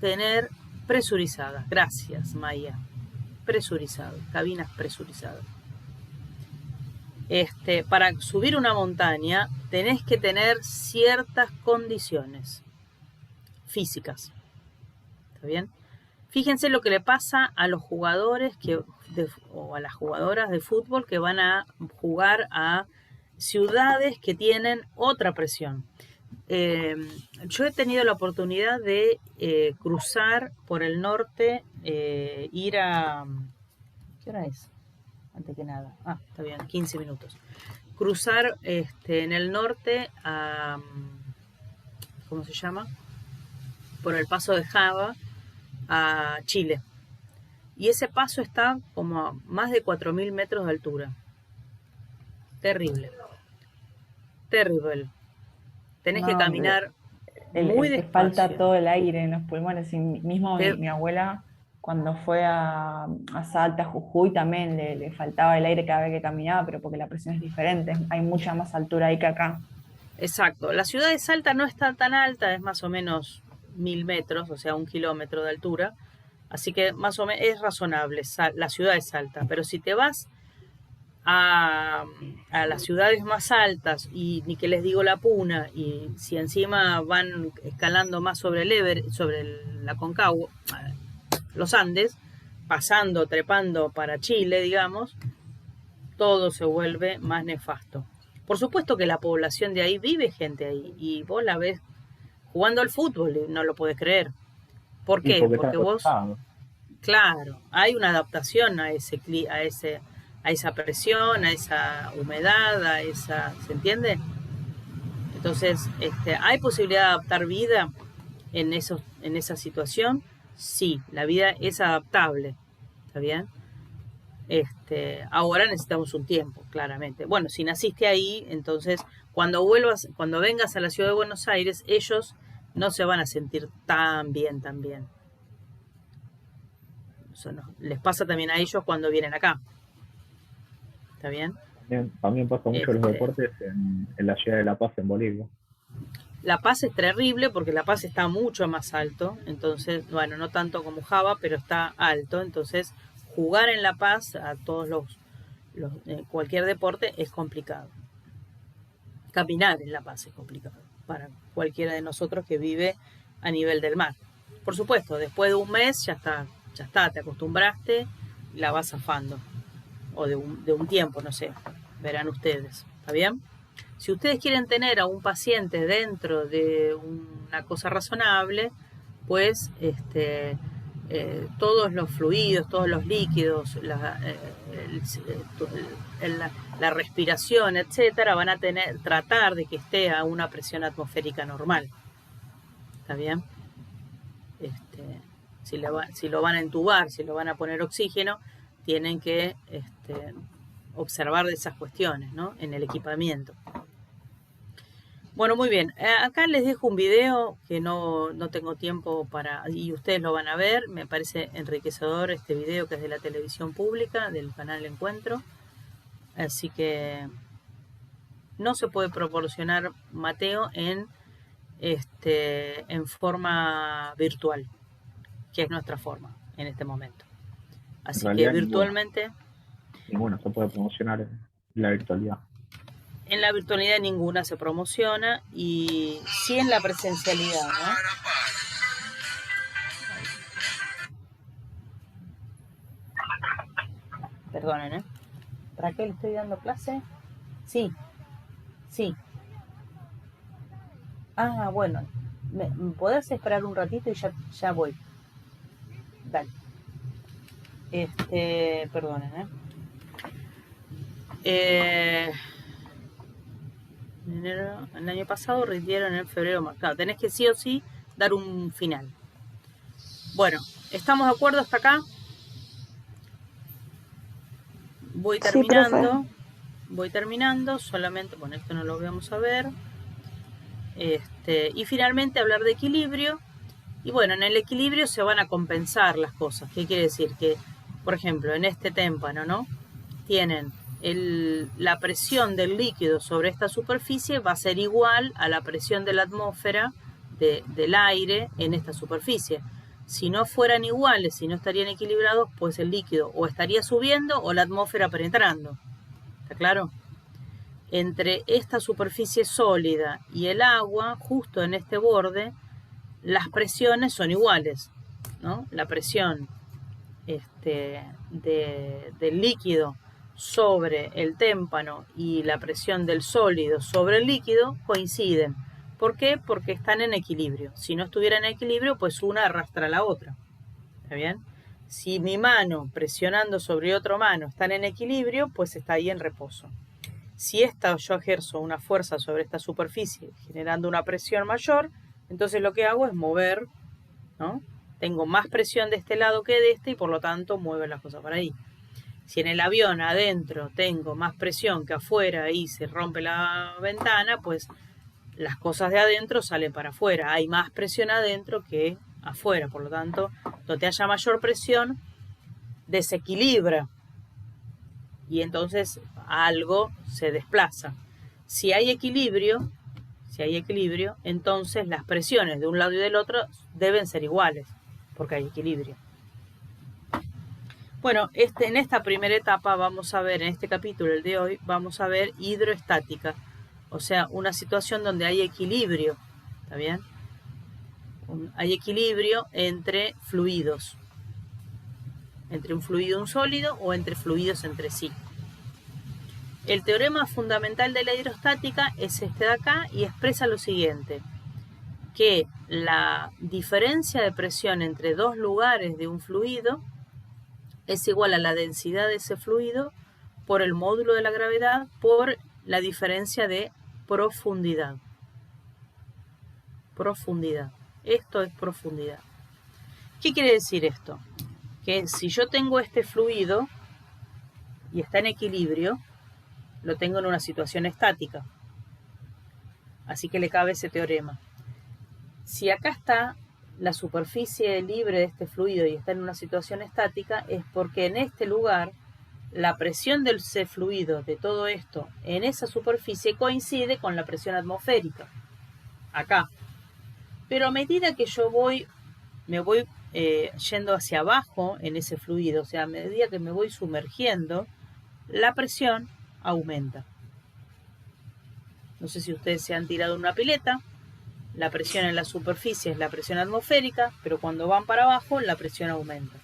tener presurizadas. Gracias, Maya. Presurizado, cabinas presurizadas. Para subir una montaña tenés que tener ciertas condiciones físicas. ¿Está bien? Fíjense lo que le pasa a los jugadores o a las jugadoras de fútbol que van a jugar a ciudades que tienen otra presión. Yo he tenido la oportunidad de cruzar por el norte, ir a... ¿Qué hora es? Antes que nada. Está bien, 15 minutos. Cruzar en el norte a... ¿Cómo se llama? Por el paso de Java a Chile. Y ese paso está como a más de 4.000 metros de altura. Terrible. Terrible. Tenés que caminar muy te despacio. falta todo el aire en los pulmones. Y mismo mi abuela, cuando fue a Salta, Jujuy, también le faltaba el aire cada vez que caminaba, pero porque la presión es diferente. Hay mucha más altura ahí que acá. Exacto. La ciudad de Salta no está tan alta, es más o menos 1.000 metros, o sea, 1 kilómetro de altura. Así que más o menos es razonable la ciudad de Salta. Pero si te vas a las ciudades más altas y ni que les digo la Puna, y si encima van escalando más sobre el Everest, sobre la Aconcagua, los Andes, trepando para Chile, digamos, todo se vuelve más nefasto. Por supuesto que la población de ahí vive gente ahí y vos la ves jugando al fútbol y no lo podés creer. ¿Por qué? Porque vos, claro, hay una adaptación a esa presión, a esa humedad, ¿se entiende? Entonces, ¿hay posibilidad de adaptar vida en esa situación? Sí, la vida es adaptable, ¿está bien? Ahora necesitamos un tiempo, claramente. Bueno, si naciste ahí, entonces cuando vengas a la ciudad de Buenos Aires, ellos no se van a sentir tan bien. Eso les pasa también a ellos cuando vienen acá. ¿Está bien? También pasa mucho los deportes en la ciudad de La Paz, en Bolivia. La Paz es terrible porque La Paz está mucho más alto, entonces, bueno, no tanto como Java, pero está alto, entonces jugar en La Paz a todos cualquier deporte es complicado. Caminar en La Paz es complicado para cualquiera de nosotros que vive a nivel del mar. Por supuesto, después de un mes ya está, te acostumbraste y la vas zafando. O de un tiempo, no sé, verán ustedes, ¿está bien? Si ustedes quieren tener a un paciente dentro de una cosa razonable, pues todos los fluidos, todos los líquidos, la respiración, etcétera, van a tratar de que esté a una presión atmosférica normal. ¿Está bien? Si lo van a entubar, si lo van a poner oxígeno, tienen que observar esas cuestiones, ¿no? En el equipamiento. Bueno, muy bien. Acá les dejo un video que no tengo tiempo y ustedes lo van a ver. Me parece enriquecedor este video, que es de la televisión pública, del canal Encuentro. Así que no se puede proporcionar Mateo en forma virtual, que es nuestra forma en este momento. Así que virtualmente... Ninguna se puede promocionar en la virtualidad. En la virtualidad ninguna se promociona, y sí en la presencialidad, ¿no? Perdonen, ¿eh? ¿Para qué le estoy dando clase? Sí. Ah, bueno. ¿Me podés esperar un ratito y ya voy? Dale. Perdonen, el año pasado rindieron en febrero. Claro, tenés que sí o sí dar un final. Bueno, ¿estamos de acuerdo hasta acá? Voy terminando, solamente, bueno, esto no lo vamos a ver. Y finalmente hablar de equilibrio. Y bueno, en el equilibrio se van a compensar las cosas. ¿Qué quiere decir? Que, por ejemplo, en este témpano, ¿no? Tienen la presión del líquido sobre esta superficie va a ser igual a la presión de la atmósfera del aire en esta superficie. Si no fueran iguales, si no estarían equilibrados, pues el líquido o estaría subiendo o la atmósfera penetrando. ¿Está claro? Entre esta superficie sólida y el agua, justo en este borde, las presiones son iguales, ¿no? La presión del líquido sobre el témpano y la presión del sólido sobre el líquido coinciden. ¿Por qué? Porque están en equilibrio. Si no estuvieran en equilibrio, pues una arrastra a la otra. ¿Está bien? Si mi mano presionando sobre otra mano están en equilibrio, pues está ahí en reposo. Si yo ejerzo una fuerza sobre esta superficie generando una presión mayor, entonces lo que hago es mover, ¿no? Tengo más presión de este lado que de este y por lo tanto muevo las cosas para ahí. Si en el avión adentro tengo más presión que afuera y se rompe la ventana, pues las cosas de adentro salen para afuera. Hay más presión adentro que afuera, por lo tanto, donde haya mayor presión, desequilibra y entonces algo se desplaza. Si hay equilibrio, entonces las presiones de un lado y del otro deben ser iguales, porque hay equilibrio. Bueno, en esta primera etapa vamos a ver, en este capítulo, el de hoy, vamos a ver hidroestática, o sea, una situación donde hay equilibrio, ¿está bien? Hay equilibrio entre fluidos, entre un fluido y un sólido o entre fluidos entre sí. El teorema fundamental de la hidrostática es este de acá y expresa lo siguiente, que la diferencia de presión entre dos lugares de un fluido es igual a la densidad de ese fluido por el módulo de la gravedad por la diferencia de profundidad. Profundidad. Esto es profundidad. ¿Qué quiere decir esto? Que si yo tengo este fluido y está en equilibrio, lo tengo en una situación estática. Así que le cabe ese teorema. Si acá está la superficie libre de este fluido y está en una situación estática es porque en este lugar la presión del fluido, de todo esto, en esa superficie coincide con la presión atmosférica, acá. Pero a medida que yo me voy yendo hacia abajo en ese fluido, o sea, a medida que me voy sumergiendo, la presión aumenta. No sé si ustedes se han tirado en una pileta, la presión en la superficie es la presión atmosférica, pero cuando van para abajo, la presión aumenta.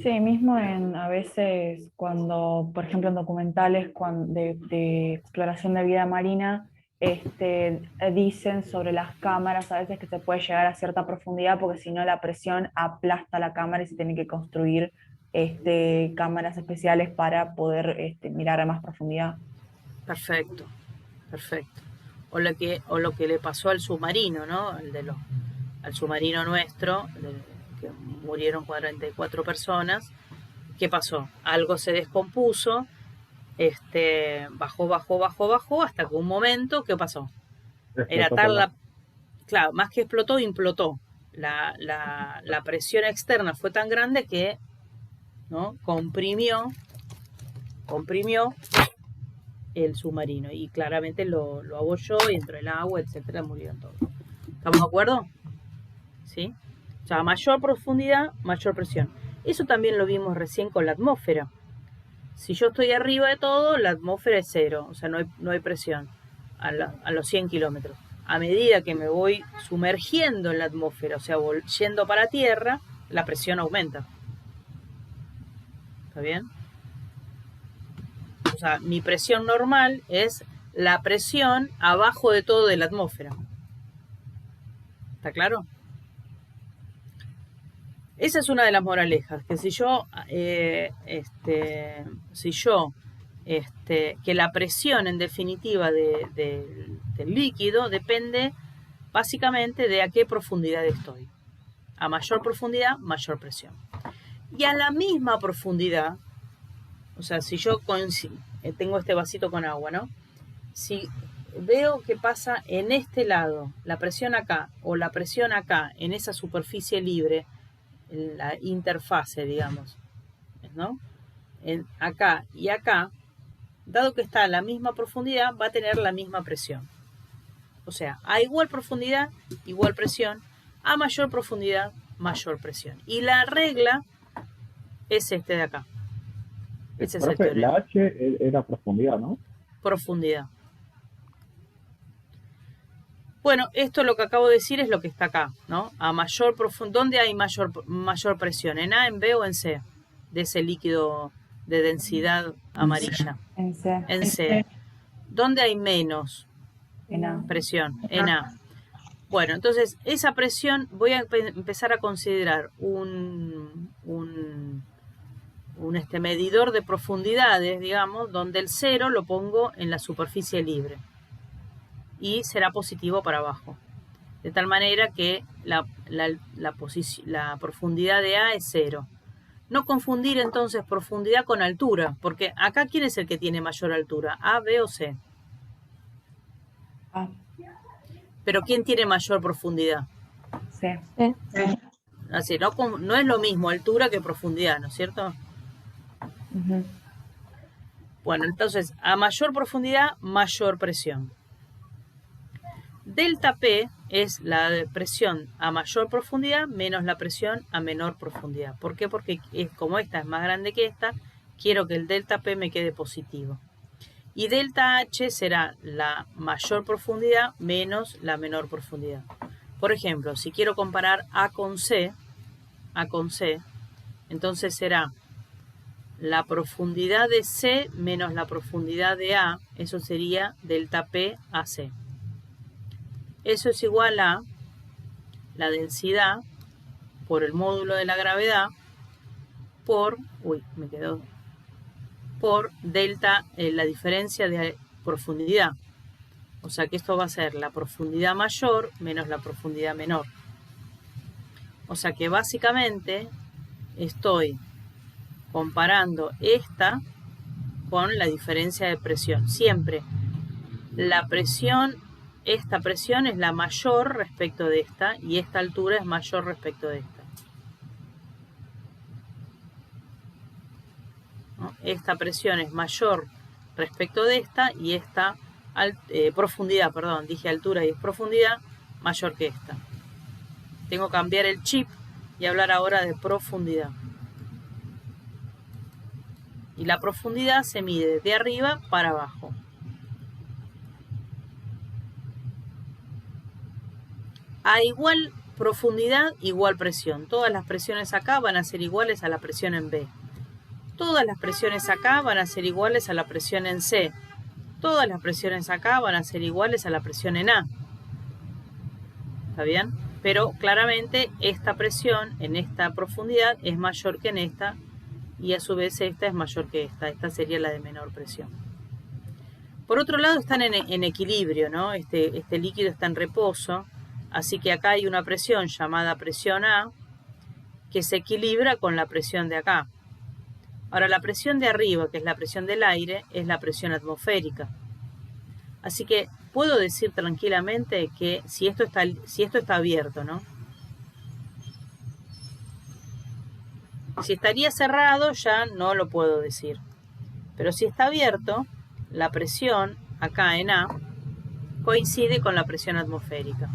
Sí, mismo a veces cuando, por ejemplo, en documentales de exploración de vida marina, dicen sobre las cámaras a veces que se puede llegar a cierta profundidad porque si no la presión aplasta la cámara y se tiene que construir cámaras especiales para poder mirar a más profundidad. Perfecto, perfecto. O lo que le pasó al submarino, ¿no? Al submarino nuestro, que murieron 44 personas. ¿Qué pasó? Algo se descompuso, bajó, hasta que un momento, ¿qué pasó? Era tal claro, más que explotó, implotó. La presión externa fue tan grande que, ¿no?, comprimió el submarino y claramente lo abolló y entró el agua, etcétera, murieron todos. ¿Estamos de acuerdo? ¿Sí? O sea, mayor profundidad, mayor presión. Eso también lo vimos recién con la atmósfera. Si yo estoy arriba de todo, la atmósfera es cero, o sea, no hay presión a los 100 kilómetros. A medida que me voy sumergiendo en la atmósfera, o sea, yendo para tierra, la presión aumenta. ¿Está bien? O sea, mi presión normal es la presión abajo de todo de la atmósfera. ¿Está claro? Esa es una de las moralejas, que que la presión en definitiva del líquido depende básicamente de a qué profundidad estoy. A mayor profundidad, mayor presión. Y a la misma profundidad, o sea, si yo tengo este vasito con agua, ¿no? Si veo que pasa en este lado, la presión acá o la presión acá, en esa superficie libre, en la interfase, digamos, ¿no? Acá y acá, dado que está a la misma profundidad, va a tener la misma presión. O sea, a igual profundidad, igual presión, a mayor profundidad, mayor presión. Y la regla es este de acá. Ese es el teorema. La H era profundidad, ¿no? Profundidad. Bueno, esto lo que acabo de decir es lo que está acá, ¿no? A mayor profundidad, ¿dónde hay mayor presión? ¿En A, en B o en C? De ese líquido de densidad amarilla. En C. En C. ¿Dónde hay menos En A. presión? En A. Bueno, entonces esa presión voy a empezar a considerar un medidor de profundidades, digamos, donde el 0 lo pongo en la superficie libre y será positivo para abajo. De tal manera que la profundidad de A es 0. No confundir entonces profundidad con altura, porque acá ¿quién es el que tiene mayor altura? ¿A, B o C? A. Pero ¿quién tiene mayor profundidad? C. Así, no es lo mismo altura que profundidad, ¿no es cierto? Uh-huh. Bueno, entonces, a mayor profundidad, mayor presión. Delta P es la presión a mayor profundidad menos la presión a menor profundidad. ¿Por qué? Porque como esta es más grande que esta, quiero que el delta P me quede positivo. Y delta H será la mayor profundidad menos la menor profundidad. Por ejemplo, si quiero comparar A con C, entonces será la profundidad de C menos la profundidad de A, eso sería delta P a C. Eso es igual a la densidad por el módulo de la gravedad por delta, la diferencia de profundidad. O sea que esto va a ser la profundidad mayor menos la profundidad menor. O sea que básicamente estoy comparando esta con la diferencia de presión. Siempre la presión esta presión es la mayor respecto de esta y esta altura es mayor respecto de esta. ¿No? Esta presión es mayor respecto de esta y esta profundidad, perdón, dije altura y es profundidad, mayor que esta. Tengo que cambiar el chip y hablar ahora de profundidad. Y la profundidad se mide de arriba para abajo. A igual profundidad, igual presión. Todas las presiones acá van a ser iguales a la presión en B. Todas las presiones acá van a ser iguales a la presión en C. Todas las presiones acá van a ser iguales a la presión en A. ¿Está bien? Pero claramente esta presión en esta profundidad es mayor que en esta y a su vez esta es mayor que esta. Esta sería la de menor presión. Por otro lado están en equilibrio, ¿no? Este líquido está en reposo, así que acá hay una presión llamada presión A que se equilibra con la presión de acá. Ahora la presión de arriba, que es la presión del aire, es la presión atmosférica. Así que puedo decir tranquilamente que si esto está abierto, ¿no? Si estaría cerrado ya no lo puedo decir. Pero si está abierto, la presión acá en A coincide con la presión atmosférica.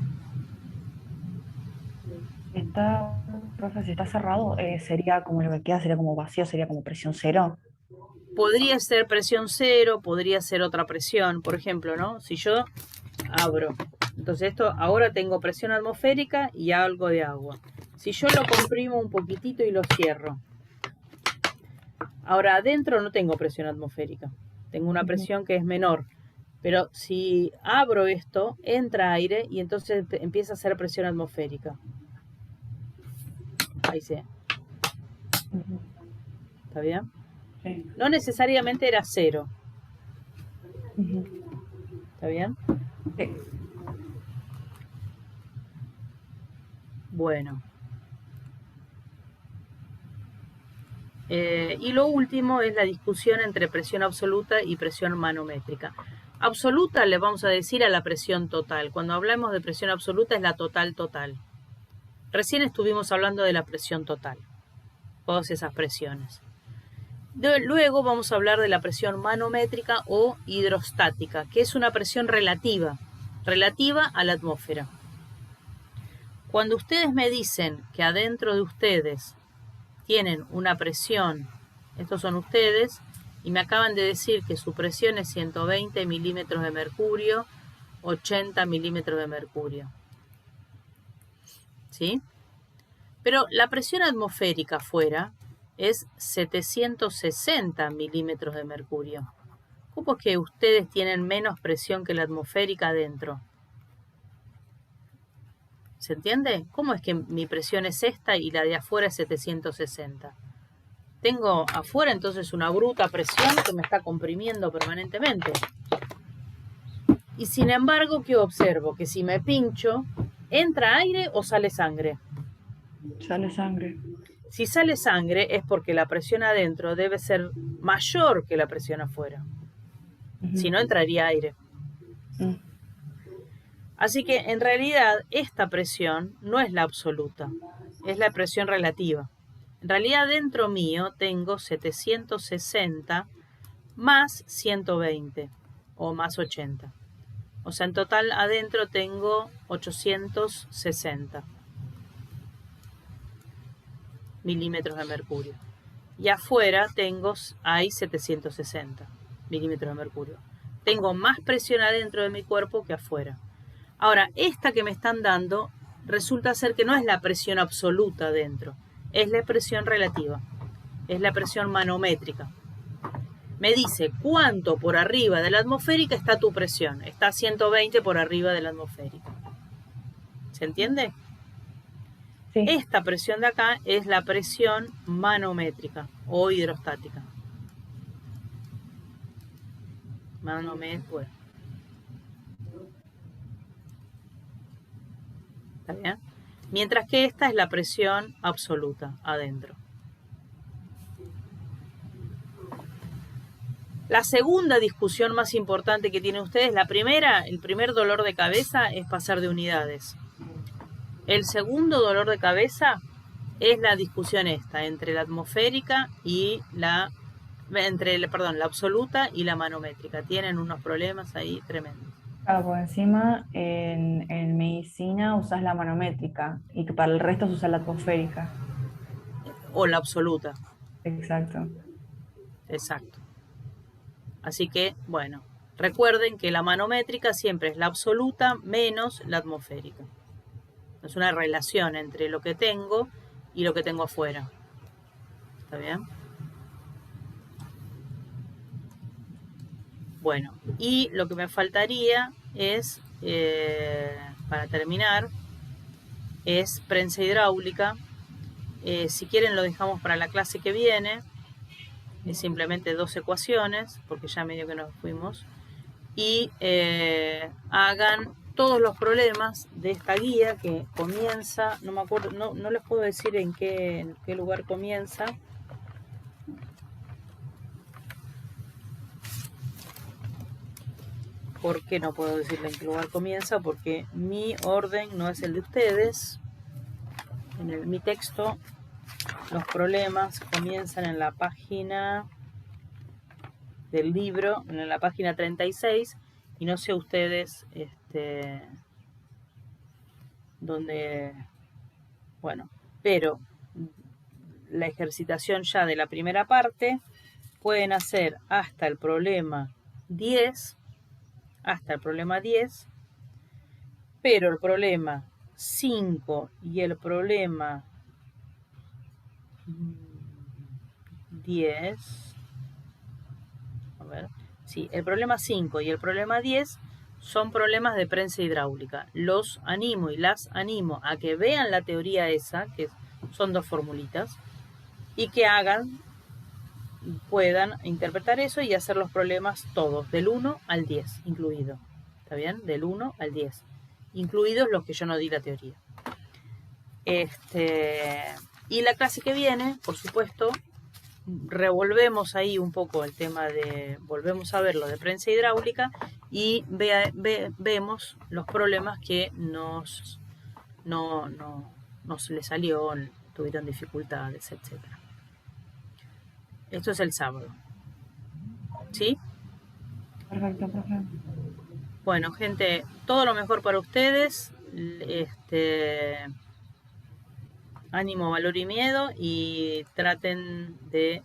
Profe, si está cerrado, sería como lo que queda, sería como vacío, sería como presión cero. Podría ser presión cero, podría ser otra presión, por ejemplo, ¿no? Si yo abro, entonces esto, ahora tengo presión atmosférica y algo de agua. Si yo lo comprimo un poquitito y lo cierro, ahora adentro no tengo presión atmosférica, tengo una presión que es menor. Pero si abro esto, entra aire y entonces empieza a ser presión atmosférica. Ahí sí. ¿Está bien? Sí. No necesariamente era cero. ¿Está bien? Sí. Bueno. Y lo último es la discusión entre presión absoluta y presión manométrica. Absoluta le vamos a decir a la presión total. Cuando hablamos de presión absoluta es la total. Recién estuvimos hablando de la presión total. Todas esas presiones. Luego vamos a hablar de la presión manométrica o hidrostática, que es una presión relativa a la atmósfera. Cuando ustedes me dicen que adentro de ustedes tienen una presión, estos son ustedes, y me acaban de decir que su presión es 120 milímetros de mercurio, 80 milímetros de mercurio. ¿Sí? Pero la presión atmosférica afuera es 760 milímetros de mercurio. ¿Cómo es que ustedes tienen menos presión que la atmosférica adentro? ¿Se entiende? ¿Cómo es que mi presión es esta y la de afuera es 760? Tengo afuera entonces una bruta presión que me está comprimiendo permanentemente. Y sin embargo, ¿qué observo? Que si me pincho, ¿entra aire o sale sangre? Sale sangre. Si sale sangre es porque la presión adentro debe ser mayor que la presión afuera. Si no, entraría aire. Así que en realidad esta presión no es la absoluta, es la presión relativa. En realidad dentro mío tengo 760 más 120 o más 80. O sea, en total adentro tengo 860 milímetros de mercurio. Y afuera hay 760 milímetros de mercurio. Tengo más presión adentro de mi cuerpo que afuera. Ahora, esta que me están dando resulta ser que no es la presión absoluta adentro, es la presión relativa, es la presión manométrica. Me dice cuánto por arriba de la atmosférica está tu presión. Está 120 por arriba de la atmosférica. ¿Se entiende? Sí. Esta presión de acá es la presión manométrica o hidrostática. Manométrica. ¿Está bien? Mientras que esta es la presión absoluta adentro. La segunda discusión más importante que tienen ustedes, la primera, el primer dolor de cabeza es pasar de unidades. El segundo dolor de cabeza es la discusión esta entre la atmosférica y la absoluta y la manométrica. Tienen unos problemas ahí tremendos. Claro, por encima en medicina usas la manométrica y que para el resto se usa la atmosférica. O la absoluta. Exacto. Exacto. Así que, bueno, recuerden que la manométrica siempre es la absoluta menos la atmosférica. Es una relación entre lo que tengo y lo que tengo afuera. ¿Está bien? Bueno, y lo que me faltaría es, para terminar, es prensa hidráulica. Si quieren lo dejamos para la clase que viene. Es simplemente 2 ecuaciones, porque ya medio que nos fuimos. Y hagan todos los problemas de esta guía que comienza, no me acuerdo, no les puedo decir en qué lugar comienza. ¿Por qué no puedo decirle en qué lugar comienza? Porque mi orden no es el de ustedes. En mi texto, los problemas comienzan en la página del libro, en la página 36, y no sé ustedes dónde, bueno, pero la ejercitación ya de la primera parte pueden hacer hasta el problema 10, pero el problema 5 y el problema 10, a ver, sí, el problema 5 y el problema 10 son problemas de prensa hidráulica. Los animo y las animo a que vean la teoría esa, que son 2 formulitas, y que puedan interpretar eso y hacer los problemas todos, del 1 al 10 incluido. ¿Está bien? Del 1 al 10. Incluidos los que yo no di la teoría. Y la clase que viene, por supuesto, revolvemos ahí un poco el tema volvemos a ver lo de prensa hidráulica y vemos los problemas que no les salió, tuvieron dificultades, etc. Esto es el sábado. ¿Sí? Perfecto, profe. Bueno, gente, todo lo mejor para ustedes. Ánimo, valor y miedo, y traten de